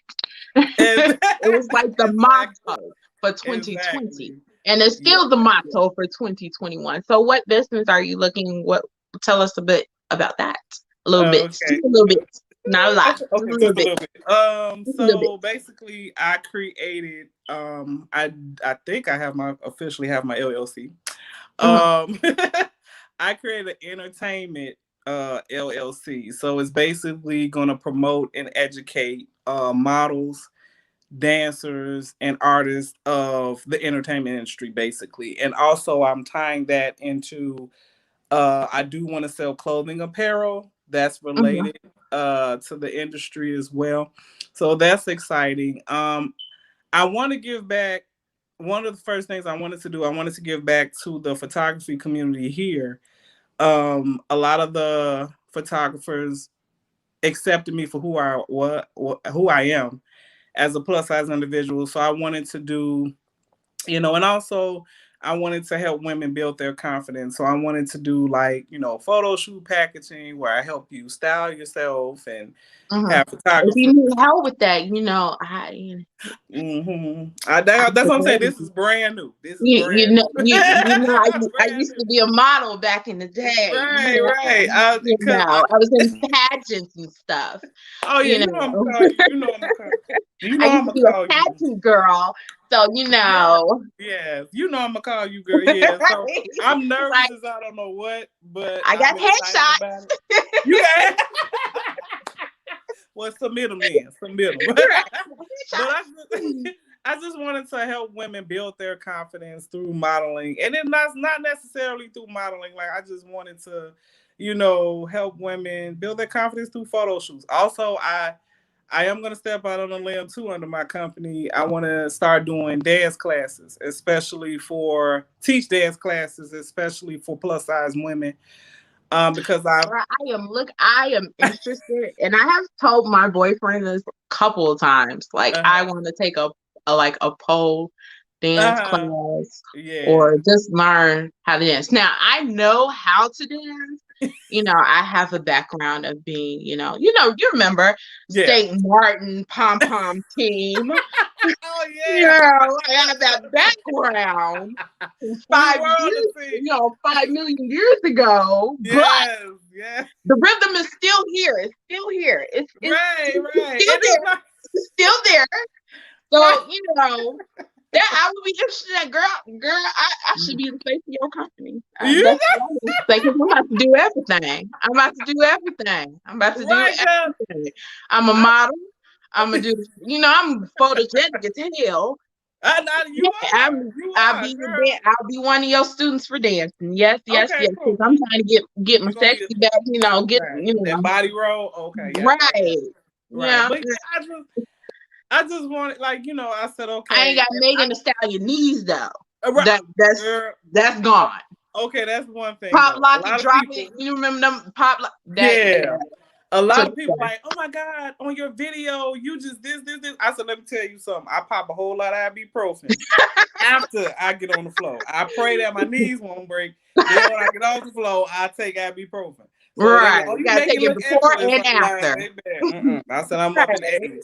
Speaker 2: Ex-
Speaker 1: It was like the
Speaker 2: exactly,
Speaker 1: motto for 2020.
Speaker 2: exactly.
Speaker 1: And it's
Speaker 2: Yeah.
Speaker 1: still the motto for 2021. So what business are you looking tell us a bit about that? A little bit. Just
Speaker 2: Okay.
Speaker 1: a little bit. Not a lot.
Speaker 2: Okay,
Speaker 1: Just a
Speaker 2: okay,
Speaker 1: little
Speaker 2: just a
Speaker 1: bit.
Speaker 2: little bit.
Speaker 1: Just a little bit.
Speaker 2: So basically, I created. I think I have my officially have my LLC.
Speaker 1: Mhm.
Speaker 2: I created an entertainment LLC. So it's basically going to promote and educate models, dancers, and artists of the entertainment industry, basically. And also, I'm tying that into I do want to sell clothing apparel that's
Speaker 1: Mhm.
Speaker 2: related to the industry as well. So that's exciting. I want to give back. One of the first things I wanted to do, I wanted to give back to the photography community here. A lot of the photographers accepted me for who I am as a plus size individual. So I wanted to do, and also I wanted to help women build their confidence. So I wanted to do like, photo shoot packaging where I help you style yourself and
Speaker 1: Mhm.
Speaker 2: have
Speaker 1: If you
Speaker 2: photographers.
Speaker 1: need help with that,
Speaker 2: That's what I'm saying. This
Speaker 1: I
Speaker 2: is brand new. This is
Speaker 1: you
Speaker 2: brand
Speaker 1: know,
Speaker 2: new.
Speaker 1: I
Speaker 2: Brand
Speaker 1: used
Speaker 2: new.
Speaker 1: to be a model back in the day.
Speaker 2: Right, right. Because
Speaker 1: I was in pageants and stuff.
Speaker 2: oh yeah,
Speaker 1: You
Speaker 2: you know I'm
Speaker 1: know,
Speaker 2: gonna call you. You know I'm gonna call you. You
Speaker 1: I
Speaker 2: know
Speaker 1: used
Speaker 2: I'm
Speaker 1: to
Speaker 2: gonna
Speaker 1: be a
Speaker 2: call you.
Speaker 1: pageant girl, so
Speaker 2: Yeah, yeah. You know I'm gonna call you, girl. Yeah. So I'm nervous
Speaker 1: like
Speaker 2: as I don't know what, but
Speaker 1: I
Speaker 2: I'm
Speaker 1: got
Speaker 2: excited about it.
Speaker 1: headshots.
Speaker 2: You got well, submit them then. Submit them.
Speaker 1: Right.
Speaker 2: But
Speaker 1: Headshots.
Speaker 2: I just wanted to help women build their confidence through modeling, and it not necessarily through modeling. Like I just wanted to, help women build their confidence through photo shoots. Also, I am going to step out on a limb too under my company. I want to start doing dance classes, teach dance classes, especially for plus size women. Because
Speaker 1: Girl, I am interested, and I have told my boyfriend this a couple of times. Like, I
Speaker 2: uh,
Speaker 1: want to take a pole dance
Speaker 2: uh,
Speaker 1: class,
Speaker 2: yeah,
Speaker 1: or just learn how to dance. Now, I know how to dance. I have a background of being, you remember
Speaker 2: yeah.
Speaker 1: St. Martin pom pom team.
Speaker 2: Oh yeah,
Speaker 1: I have that background from
Speaker 2: we were on the team.
Speaker 1: 5 million years ago, but
Speaker 2: Yes, yes.
Speaker 1: the rhythm is still here. It's still here.
Speaker 2: Right,
Speaker 1: It's
Speaker 2: right.
Speaker 1: still
Speaker 2: And it's
Speaker 1: there.
Speaker 2: not
Speaker 1: It's still there.
Speaker 2: right.
Speaker 1: So, that I would be interested in, girl, I should be the face of your company.
Speaker 2: You
Speaker 1: That's what I'm going to say, 'cause I'm about to do everything. I'm about to do everything. I'm about to do
Speaker 2: right, girl.
Speaker 1: everything. I'm a
Speaker 2: I,
Speaker 1: model. I'm going to do, I'm photogenic as hell.
Speaker 2: you are. You are, girl.
Speaker 1: I'll be one of your students for dancing. Yes, yes,
Speaker 2: Okay,
Speaker 1: yes. Because
Speaker 2: cool.
Speaker 1: I'm trying to get my
Speaker 2: You're gonna be
Speaker 1: sexy back. Get
Speaker 2: right. That body roll. Okay, yeah, yeah, yeah.
Speaker 1: right.
Speaker 2: Right.
Speaker 1: Yeah,
Speaker 2: But yeah, I just wanted like, I said,
Speaker 1: I ain't
Speaker 2: okay.
Speaker 1: got Megan Thee Stallion knees though.
Speaker 2: Right,
Speaker 1: That that's
Speaker 2: girl,
Speaker 1: that's gone.
Speaker 2: okay, that's one thing
Speaker 1: Pop
Speaker 2: though. A
Speaker 1: lock it,
Speaker 2: lot of
Speaker 1: drop
Speaker 2: people,
Speaker 1: it. You remember them that? Yeah.
Speaker 2: yeah. A lot
Speaker 1: So
Speaker 2: of people like, oh my God, on your video, you just this. I said, let me tell you something. I pop a whole lot of ibuprofen after I get on the floor. I pray that my knees won't break. Then when I get off the floor, I take ibuprofen. So they
Speaker 1: right,
Speaker 2: like, oh,
Speaker 1: you
Speaker 2: you
Speaker 1: gotta
Speaker 2: make
Speaker 1: take
Speaker 2: it
Speaker 1: it
Speaker 2: look
Speaker 1: before
Speaker 2: effortless.
Speaker 1: and
Speaker 2: I'm like,
Speaker 1: after.
Speaker 2: baby, I said, I'm up in
Speaker 1: Right.
Speaker 2: age.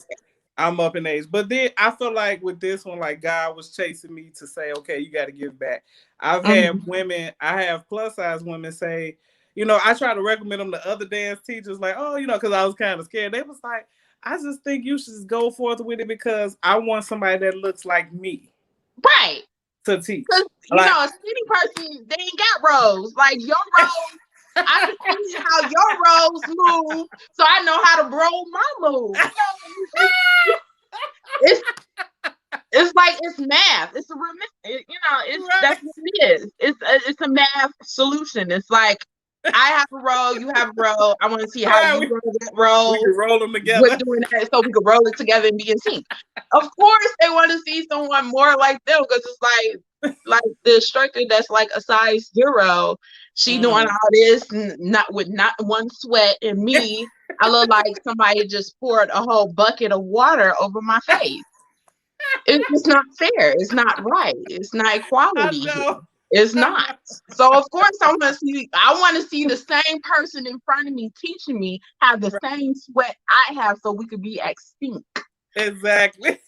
Speaker 2: I'm up in age. But then I feel like with this one, like God was chasing me to say, okay, you got to give back.
Speaker 1: Mhm.
Speaker 2: I have plus size women say, I try to recommend them to other dance teachers, like, oh, because I was kind of scared. They was like, I just think you should just go forth with it because I want somebody that looks like me
Speaker 1: Right.
Speaker 2: to teach.
Speaker 1: Because
Speaker 2: Like,
Speaker 1: a skinny person, they ain't got rolls. Like your rolls, I can see how your rolls move, so I know how to roll my move. It's it's like it's math. It's a it's
Speaker 2: right,
Speaker 1: that's what it is. It's a math solution. It's like I have a roll, you have a roll. I want to see how
Speaker 2: right.
Speaker 1: you roll that
Speaker 2: We
Speaker 1: roll.
Speaker 2: can roll them
Speaker 1: We're
Speaker 2: together.
Speaker 1: doing that so we can roll it together and be in sync. Of course, they want to see someone more like them because it's like the instructor that's like a size 0. She doing
Speaker 2: Mm.
Speaker 1: all this, not one sweat, and me, I look like somebody just poured a whole bucket of water over my face. It's not fair. It's not right. It's not
Speaker 2: I
Speaker 1: equality
Speaker 2: know.
Speaker 1: here. It's
Speaker 2: I
Speaker 1: not.
Speaker 2: know.
Speaker 1: So of course I want to see the same person in front of me teaching me have the
Speaker 2: Right.
Speaker 1: same sweat I have so we could be extinct.
Speaker 2: Exactly.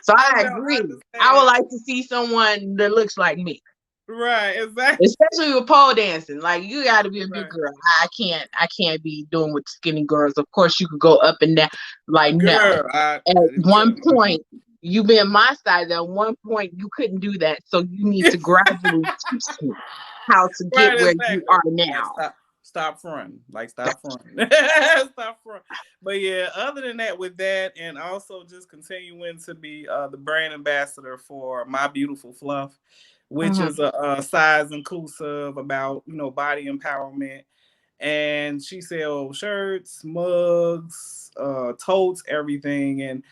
Speaker 1: So
Speaker 2: I
Speaker 1: I
Speaker 2: know. I
Speaker 1: agree. I would
Speaker 2: understand.
Speaker 1: like to see someone that looks like me.
Speaker 2: Right. Exactly.
Speaker 1: Especially with pole dancing. Like you gotta be a big
Speaker 2: Right.
Speaker 1: girl. I can't be doing with skinny girls. Of course you could go up and down. Like no.
Speaker 2: Girl,
Speaker 1: At
Speaker 2: yeah.
Speaker 1: one point, you being my size, at one point you couldn't do that. So you need to gradually teach me how to get
Speaker 2: Right,
Speaker 1: where you
Speaker 2: exactly.
Speaker 1: are
Speaker 2: Like
Speaker 1: now.
Speaker 2: stop fronting. Like stop fronting. Stop fronting. But yeah, other than that, with that, and also just continuing to be the brand ambassador for My Beautiful Fluff, which
Speaker 1: Mhm.
Speaker 2: is a size inclusive about body empowerment. And she sells shirts, mugs, totes, everything. And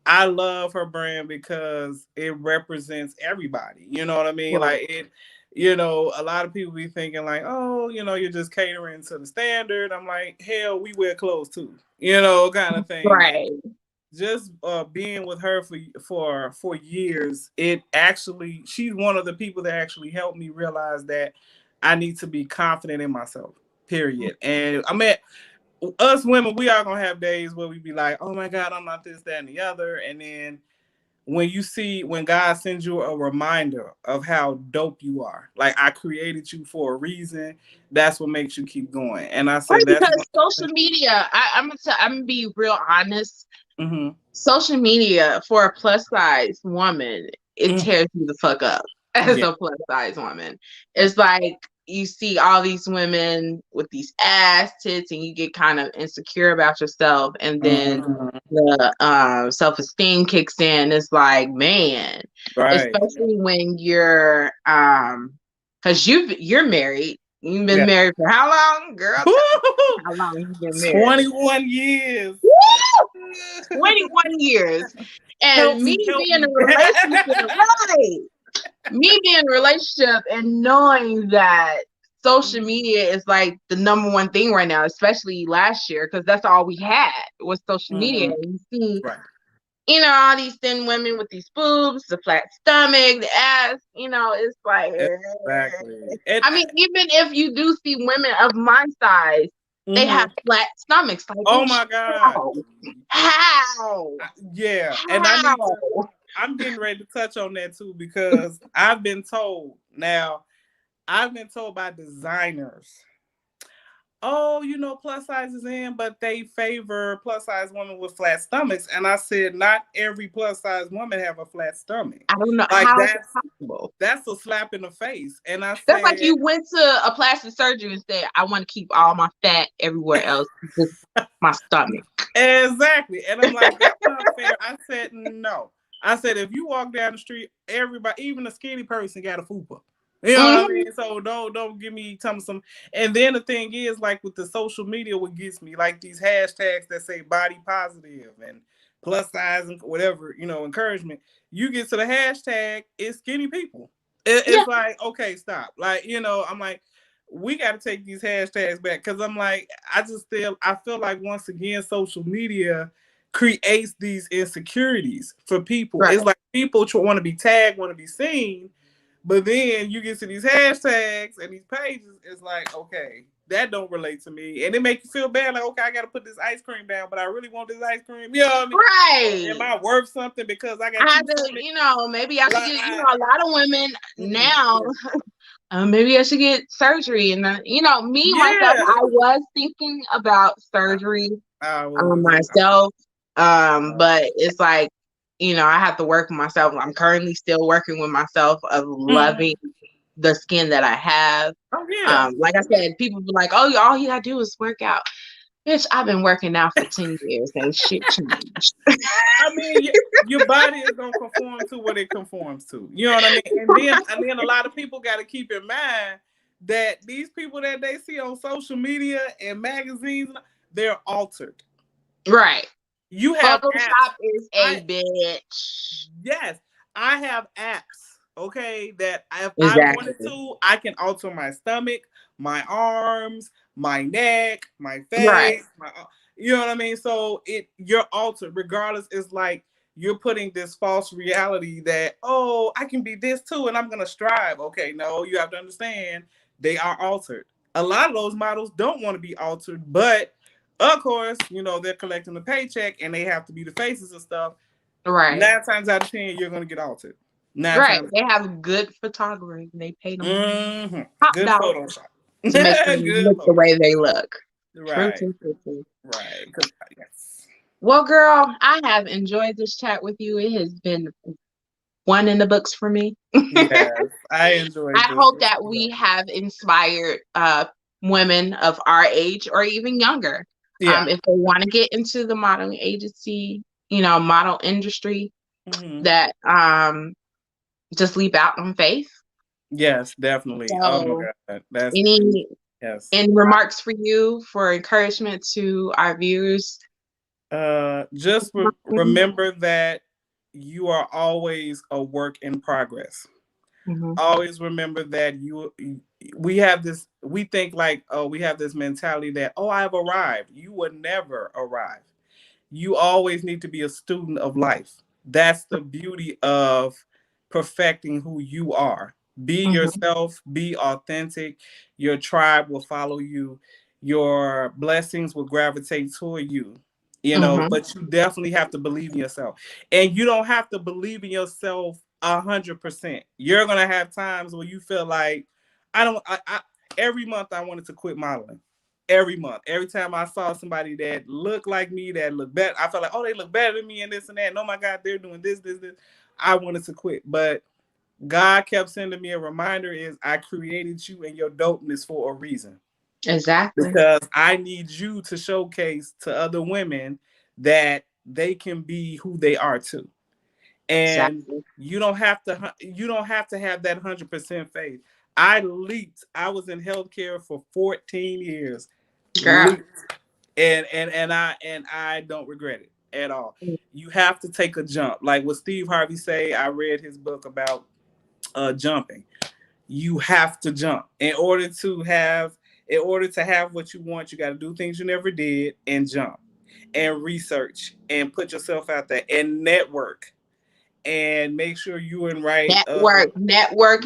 Speaker 2: I love her brand because it represents everybody. You know what I mean?
Speaker 1: Right.
Speaker 2: Like a lot of people be thinking like, oh, you're just catering to the standard. I'm like, hell, we wear clothes too, kind of thing. And
Speaker 1: Right.
Speaker 2: just being with her for years, it actually, she's one of the people that actually helped me realize that I need to be confident in myself. Period. And I mean, us women, we are gonna have days where we be like, "Oh my God, I'm not this, that, and the other," and then when God sends you a reminder of how dope you are, like I created you for a reason, that's what makes you keep going. And I say
Speaker 1: Right,
Speaker 2: that's
Speaker 1: because social media, I'm gonna be real honest.
Speaker 2: mm-hmm.
Speaker 1: Social media for a plus size woman, it
Speaker 2: Mm.
Speaker 1: tears you the fuck up as
Speaker 2: Yeah.
Speaker 1: a plus size woman.
Speaker 2: Yeah.
Speaker 1: It's like you see all these women with these ass tits and you get kind of insecure about yourself, and then
Speaker 2: Mhm.
Speaker 1: the self-esteem kicks in. It's like, man,
Speaker 2: Right.
Speaker 1: especially when you're because you're married. You've been
Speaker 2: Yeah.
Speaker 1: married for how long, girl? Tell me
Speaker 2: Woo!
Speaker 1: how long you've been married.
Speaker 2: 21 years.
Speaker 1: Woo! 21 years. And
Speaker 2: Help
Speaker 1: me
Speaker 2: me, help
Speaker 1: being in a
Speaker 2: me.
Speaker 1: relationship, right? Me being in a relationship and knowing that social media is like the number one thing right now, especially last year, because that's all we had was social media.
Speaker 2: Mhm.
Speaker 1: And you see,
Speaker 2: Right.
Speaker 1: all these thin women with these boobs, the flat stomach, the ass, it's like,
Speaker 2: Exactly. And
Speaker 1: I mean, even if you do see women of my size, they have
Speaker 2: mhm.
Speaker 1: flat stomachs. Like,
Speaker 2: Oh
Speaker 1: bitch,
Speaker 2: my God.
Speaker 1: how? How?
Speaker 2: Yeah. And
Speaker 1: How?
Speaker 2: I'm getting ready to touch on that too, because I've been told by designers, oh, plus size is in, but they favor plus size women with flat stomachs. And I said, not every plus size woman have a flat stomach.
Speaker 1: I don't know.
Speaker 2: Like
Speaker 1: How is it possible?
Speaker 2: that's a slap in the face. And I
Speaker 1: That's like
Speaker 2: said,
Speaker 1: you went to a plastic surgery and said, I want to keep all my fat everywhere else, just my stomach.
Speaker 2: exactly. And I'm like, that's not fair. I said, no. I said, if you walk down the street, everybody, even a skinny person, got a fupa. You know what I
Speaker 1: Mm-hmm.
Speaker 2: mean? So don't give me some. And then the thing is, like with the social media, what gets me, like these hashtags that say body positive and plus size and whatever, encouragement. You get to the hashtag, it's skinny people.
Speaker 1: Yeah,
Speaker 2: It's like, okay, stop. Like, I'm like, we got to take these hashtags back, because I'm like, I feel like once again, social media creates these insecurities for people.
Speaker 1: right.
Speaker 2: It's like people want to be tagged, want to be seen, but then you get to these hashtags and these pages, it's like, okay, that don't relate to me. And it makes you feel bad, like, okay, I gotta put this ice cream down, but I really want this ice cream. You know what I mean? Am
Speaker 1: Right.
Speaker 2: I worth something because I got
Speaker 1: I had
Speaker 2: two
Speaker 1: to,
Speaker 2: stomachs?
Speaker 1: maybe I should
Speaker 2: Like,
Speaker 1: get, a lot of women now, maybe I should get surgery. And then, me, myself,
Speaker 2: yeah.
Speaker 1: I was thinking about surgery
Speaker 2: I was.
Speaker 1: myself. But it's like, I have to work with myself. I'm currently still working with myself of
Speaker 2: Mhm.
Speaker 1: loving the skin that I have.
Speaker 2: Oh yeah.
Speaker 1: Like I said, people be like, "Oh, all you gotta do is work out." Bitch, I've been working out for 10 years. Ain't shit changed.
Speaker 2: I mean, your body is gonna conform to what it conforms to. You know what I mean? And then a lot of people got to keep in mind that these people that they see on social media and magazines, they're altered.
Speaker 1: Right.
Speaker 2: You have apps.
Speaker 1: Photoshop is a
Speaker 2: I
Speaker 1: bitch.
Speaker 2: Yes, I have apps. Okay, that if I wanted
Speaker 1: Exactly.
Speaker 2: to, I can alter my stomach, my arms, my neck, my
Speaker 1: Right.
Speaker 2: face. You know what I mean? So you're altered regardless. It's like you're putting this false reality that, oh, I can be this too, and I'm gonna strive. Okay, no, you have to understand they are altered. A lot of those models don't want to be altered, but of course, they're collecting the paycheck and they have to be the faces and stuff.
Speaker 1: Right.
Speaker 2: 9 times out of 10, you're gonna get altered. Nine
Speaker 1: Right.
Speaker 2: times.
Speaker 1: They have good photographers. They pay them
Speaker 2: Mm-hmm.
Speaker 1: top
Speaker 2: Good
Speaker 1: dollar
Speaker 2: Photoshop.
Speaker 1: to make them
Speaker 2: Good
Speaker 1: look the
Speaker 2: Photoshop.
Speaker 1: way they look. True,
Speaker 2: Right.
Speaker 1: true, true, true.
Speaker 2: Right. Yes.
Speaker 1: Well, girl, I have enjoyed this chat with you. It has been one in the books for me.
Speaker 2: Yes. I enjoyed
Speaker 1: I
Speaker 2: this.
Speaker 1: hope that we have inspired women of our age or even younger,
Speaker 2: Yeah.
Speaker 1: if they want to get into the modeling agency, model industry,
Speaker 2: Mm-hmm.
Speaker 1: that just leap out on faith.
Speaker 2: Yes, definitely. Oh my
Speaker 1: So,
Speaker 2: God. That's
Speaker 1: any
Speaker 2: yes.
Speaker 1: any remarks for you for encouragement to our viewers?
Speaker 2: Just remember that you are always a work in progress.
Speaker 1: Mm-hmm.
Speaker 2: Always remember that we think like, oh, we have this mentality that, oh, I've arrived. You would never arrive. you always need to be a student of life. That's the beauty of perfecting who you are. Be
Speaker 1: Mm-hmm.
Speaker 2: yourself, be authentic. Your tribe will follow you. Your blessings will gravitate toward you. You know,
Speaker 1: Mm-hmm.
Speaker 2: but you definitely have to believe in yourself. And you don't have to believe in yourself 100%. You're gonna have times where you feel like I don't I every month I wanted to quit modeling. Every month. Every time I saw somebody that looked like me, that looked better, I felt like, oh, they look better than me and this and that. And oh my God, they're doing this. I wanted to quit. But God kept sending me a reminder is I created you and your dopeness for a reason.
Speaker 1: Exactly.
Speaker 2: Because I need you to showcase to other women that they can be who they are too. And
Speaker 1: Exactly.
Speaker 2: you don't have to have that 100% faith. I leaped. I was in healthcare for 14 years.
Speaker 1: Girl.
Speaker 2: Leaped. And I don't regret it at all. You have to take a jump. Like what Steve Harvey say, I read his book about jumping. You have to jump in order to have what you want. You got to do things you never did and jump and research and put yourself out there and network and make sure you in right network.
Speaker 1: Network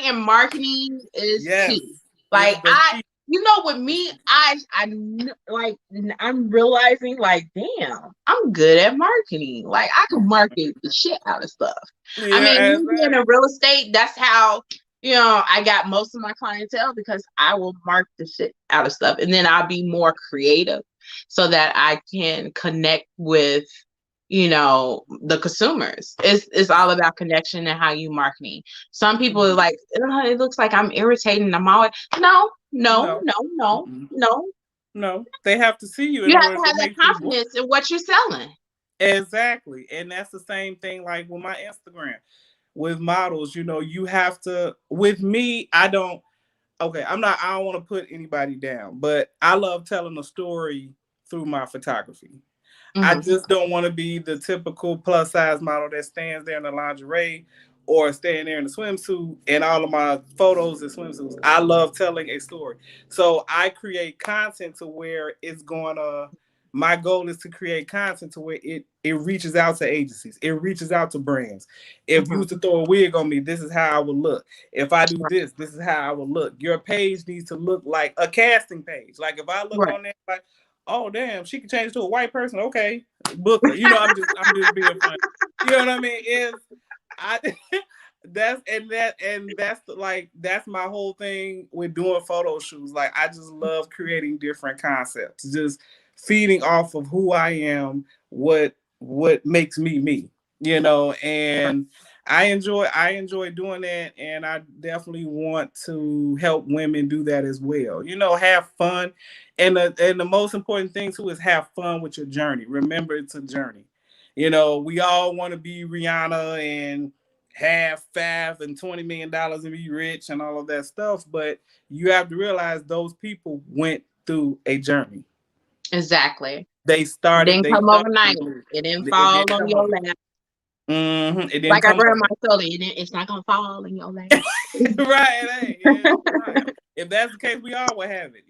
Speaker 1: and marketing is
Speaker 2: Yes,
Speaker 1: key.
Speaker 2: it's
Speaker 1: Like
Speaker 2: the key.
Speaker 1: with me, I'm realizing like, damn, I'm good at marketing. Like I can market the shit out of stuff. I
Speaker 2: Yeah,
Speaker 1: mean, me being in
Speaker 2: exactly.
Speaker 1: real estate, that's how I got most of my clientele because I will market the shit out of stuff, and then I'll be more creative so that I can connect with the consumers. It's all about connection and how you marketing. Some people are like, "Ugh, it looks like I'm irritating. I'm always no, no,
Speaker 2: No,
Speaker 1: no, no,
Speaker 2: mm-mm.
Speaker 1: no.
Speaker 2: No, they have to see you
Speaker 1: You
Speaker 2: in
Speaker 1: have
Speaker 2: order
Speaker 1: to
Speaker 2: to
Speaker 1: have that
Speaker 2: make you more.
Speaker 1: confidence in what you're selling."
Speaker 2: Exactly. And that's the same thing like with my Instagram, with models, you have to, with me, okay, I don't want to put anybody down, but I love telling a story through my photography. I
Speaker 1: Hmm.
Speaker 2: just don't want to be the typical plus size model that stands there in the lingerie or standing there in the swimsuit and all of my photos and swimsuits. I love telling a story. So I create content to where it's going to, my goal is to create content to where it reaches out to agencies. It reaches out to brands. If you
Speaker 1: Hmm.
Speaker 2: was to throw a wig on me, this is how I would look. If I do this is how I would look. Your page needs to look like a casting page. Like if I look
Speaker 1: Right.
Speaker 2: on there like, oh damn, she can change to a white person. Okay, book her. I'm just being funny. You know what I mean? Is I that's my whole thing with doing photo shoots. Like I just love creating different concepts, just feeding off of who I am, what makes me me, and I enjoy doing that, and I definitely want to help women do that as well. Have fun, and the most important thing too is have fun with your journey. Remember, it's a journey. We all want to be Rihanna and have $5 and $20 million and be rich and all of that stuff, but you have to realize those people went through a journey.
Speaker 1: Exactly.
Speaker 2: They
Speaker 1: It
Speaker 2: started.
Speaker 1: didn't
Speaker 2: They
Speaker 1: come
Speaker 2: started.
Speaker 1: overnight. It didn't
Speaker 2: It
Speaker 1: fall
Speaker 2: didn't
Speaker 1: on
Speaker 2: come
Speaker 1: your
Speaker 2: over.
Speaker 1: lap.
Speaker 2: It didn't
Speaker 1: Like our
Speaker 2: come
Speaker 1: grandma
Speaker 2: over.
Speaker 1: told it, it's not gonna fall in your lap.
Speaker 2: Right, it ain't. It's not. If that's the case, we all will have it.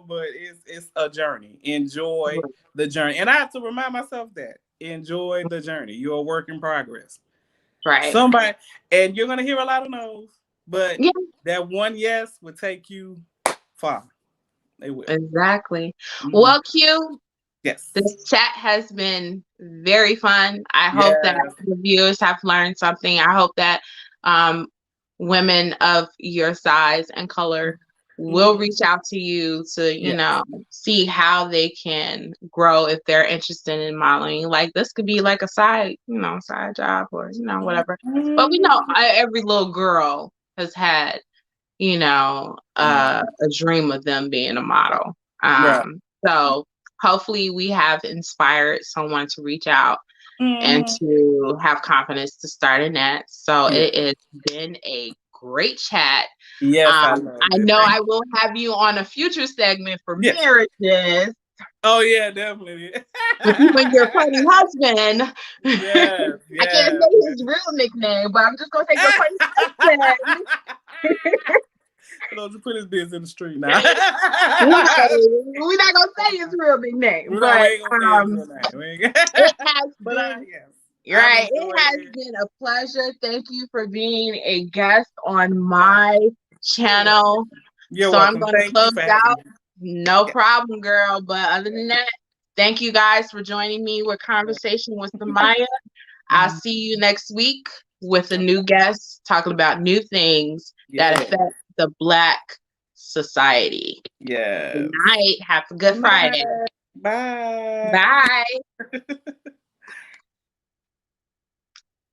Speaker 2: But it's a journey. Enjoy the journey, and I have to remind myself that enjoy the journey. You're a work in progress.
Speaker 1: Right.
Speaker 2: Somebody, and you're gonna hear a lot of no's, but
Speaker 1: Yeah,
Speaker 2: that one yes will take you far. They will.
Speaker 1: exactly.
Speaker 2: Mhm.
Speaker 1: Well, Q,
Speaker 2: Yes.
Speaker 1: this chat has been very fun. I hope that
Speaker 2: Yes.
Speaker 1: the viewers have learned something. I hope that um, women of your size and color will
Speaker 2: Mhm.
Speaker 1: reach out to you to,
Speaker 2: Yes.
Speaker 1: see how they can grow if they're interested in modeling. Like this could be like a side job or, whatever. But we know
Speaker 2: Mhm.
Speaker 1: every little girl has had,
Speaker 2: Mhm.
Speaker 1: a dream of them being a model.
Speaker 2: Right.
Speaker 1: So hopefully we have inspired someone to reach out and
Speaker 2: Mhm.
Speaker 1: to have confidence to start in that. So
Speaker 2: Yeah.
Speaker 1: it has been a great chat.
Speaker 2: Yes, I loved
Speaker 1: I
Speaker 2: it.
Speaker 1: know
Speaker 2: Thank
Speaker 1: I will have you on a future segment for
Speaker 2: you. Yes.
Speaker 1: marriages
Speaker 2: Oh yeah, definitely.
Speaker 1: with you and your funny husband.
Speaker 2: Yes,
Speaker 1: I can't
Speaker 2: yes,
Speaker 1: say
Speaker 2: yes.
Speaker 1: his real nickname, but I'm just gonna say your funny husband.
Speaker 2: Don't you put his business in the street now.
Speaker 1: We're not gonna say his real big name, but it has been right. It has been a pleasure. Thank you for being a guest on my channel.
Speaker 2: You're
Speaker 1: so
Speaker 2: welcome.
Speaker 1: I'm gonna
Speaker 2: Thank
Speaker 1: close
Speaker 2: you for
Speaker 1: out.
Speaker 2: having me.
Speaker 1: No problem, girl. But other than that, thank you guys for joining me with Conversation with Samaya. I'll see you next week with a new guest talking about new things that affect the Black society.
Speaker 2: Yeah.
Speaker 1: Good night. Have a good Friday.
Speaker 2: Bye.
Speaker 1: Bye.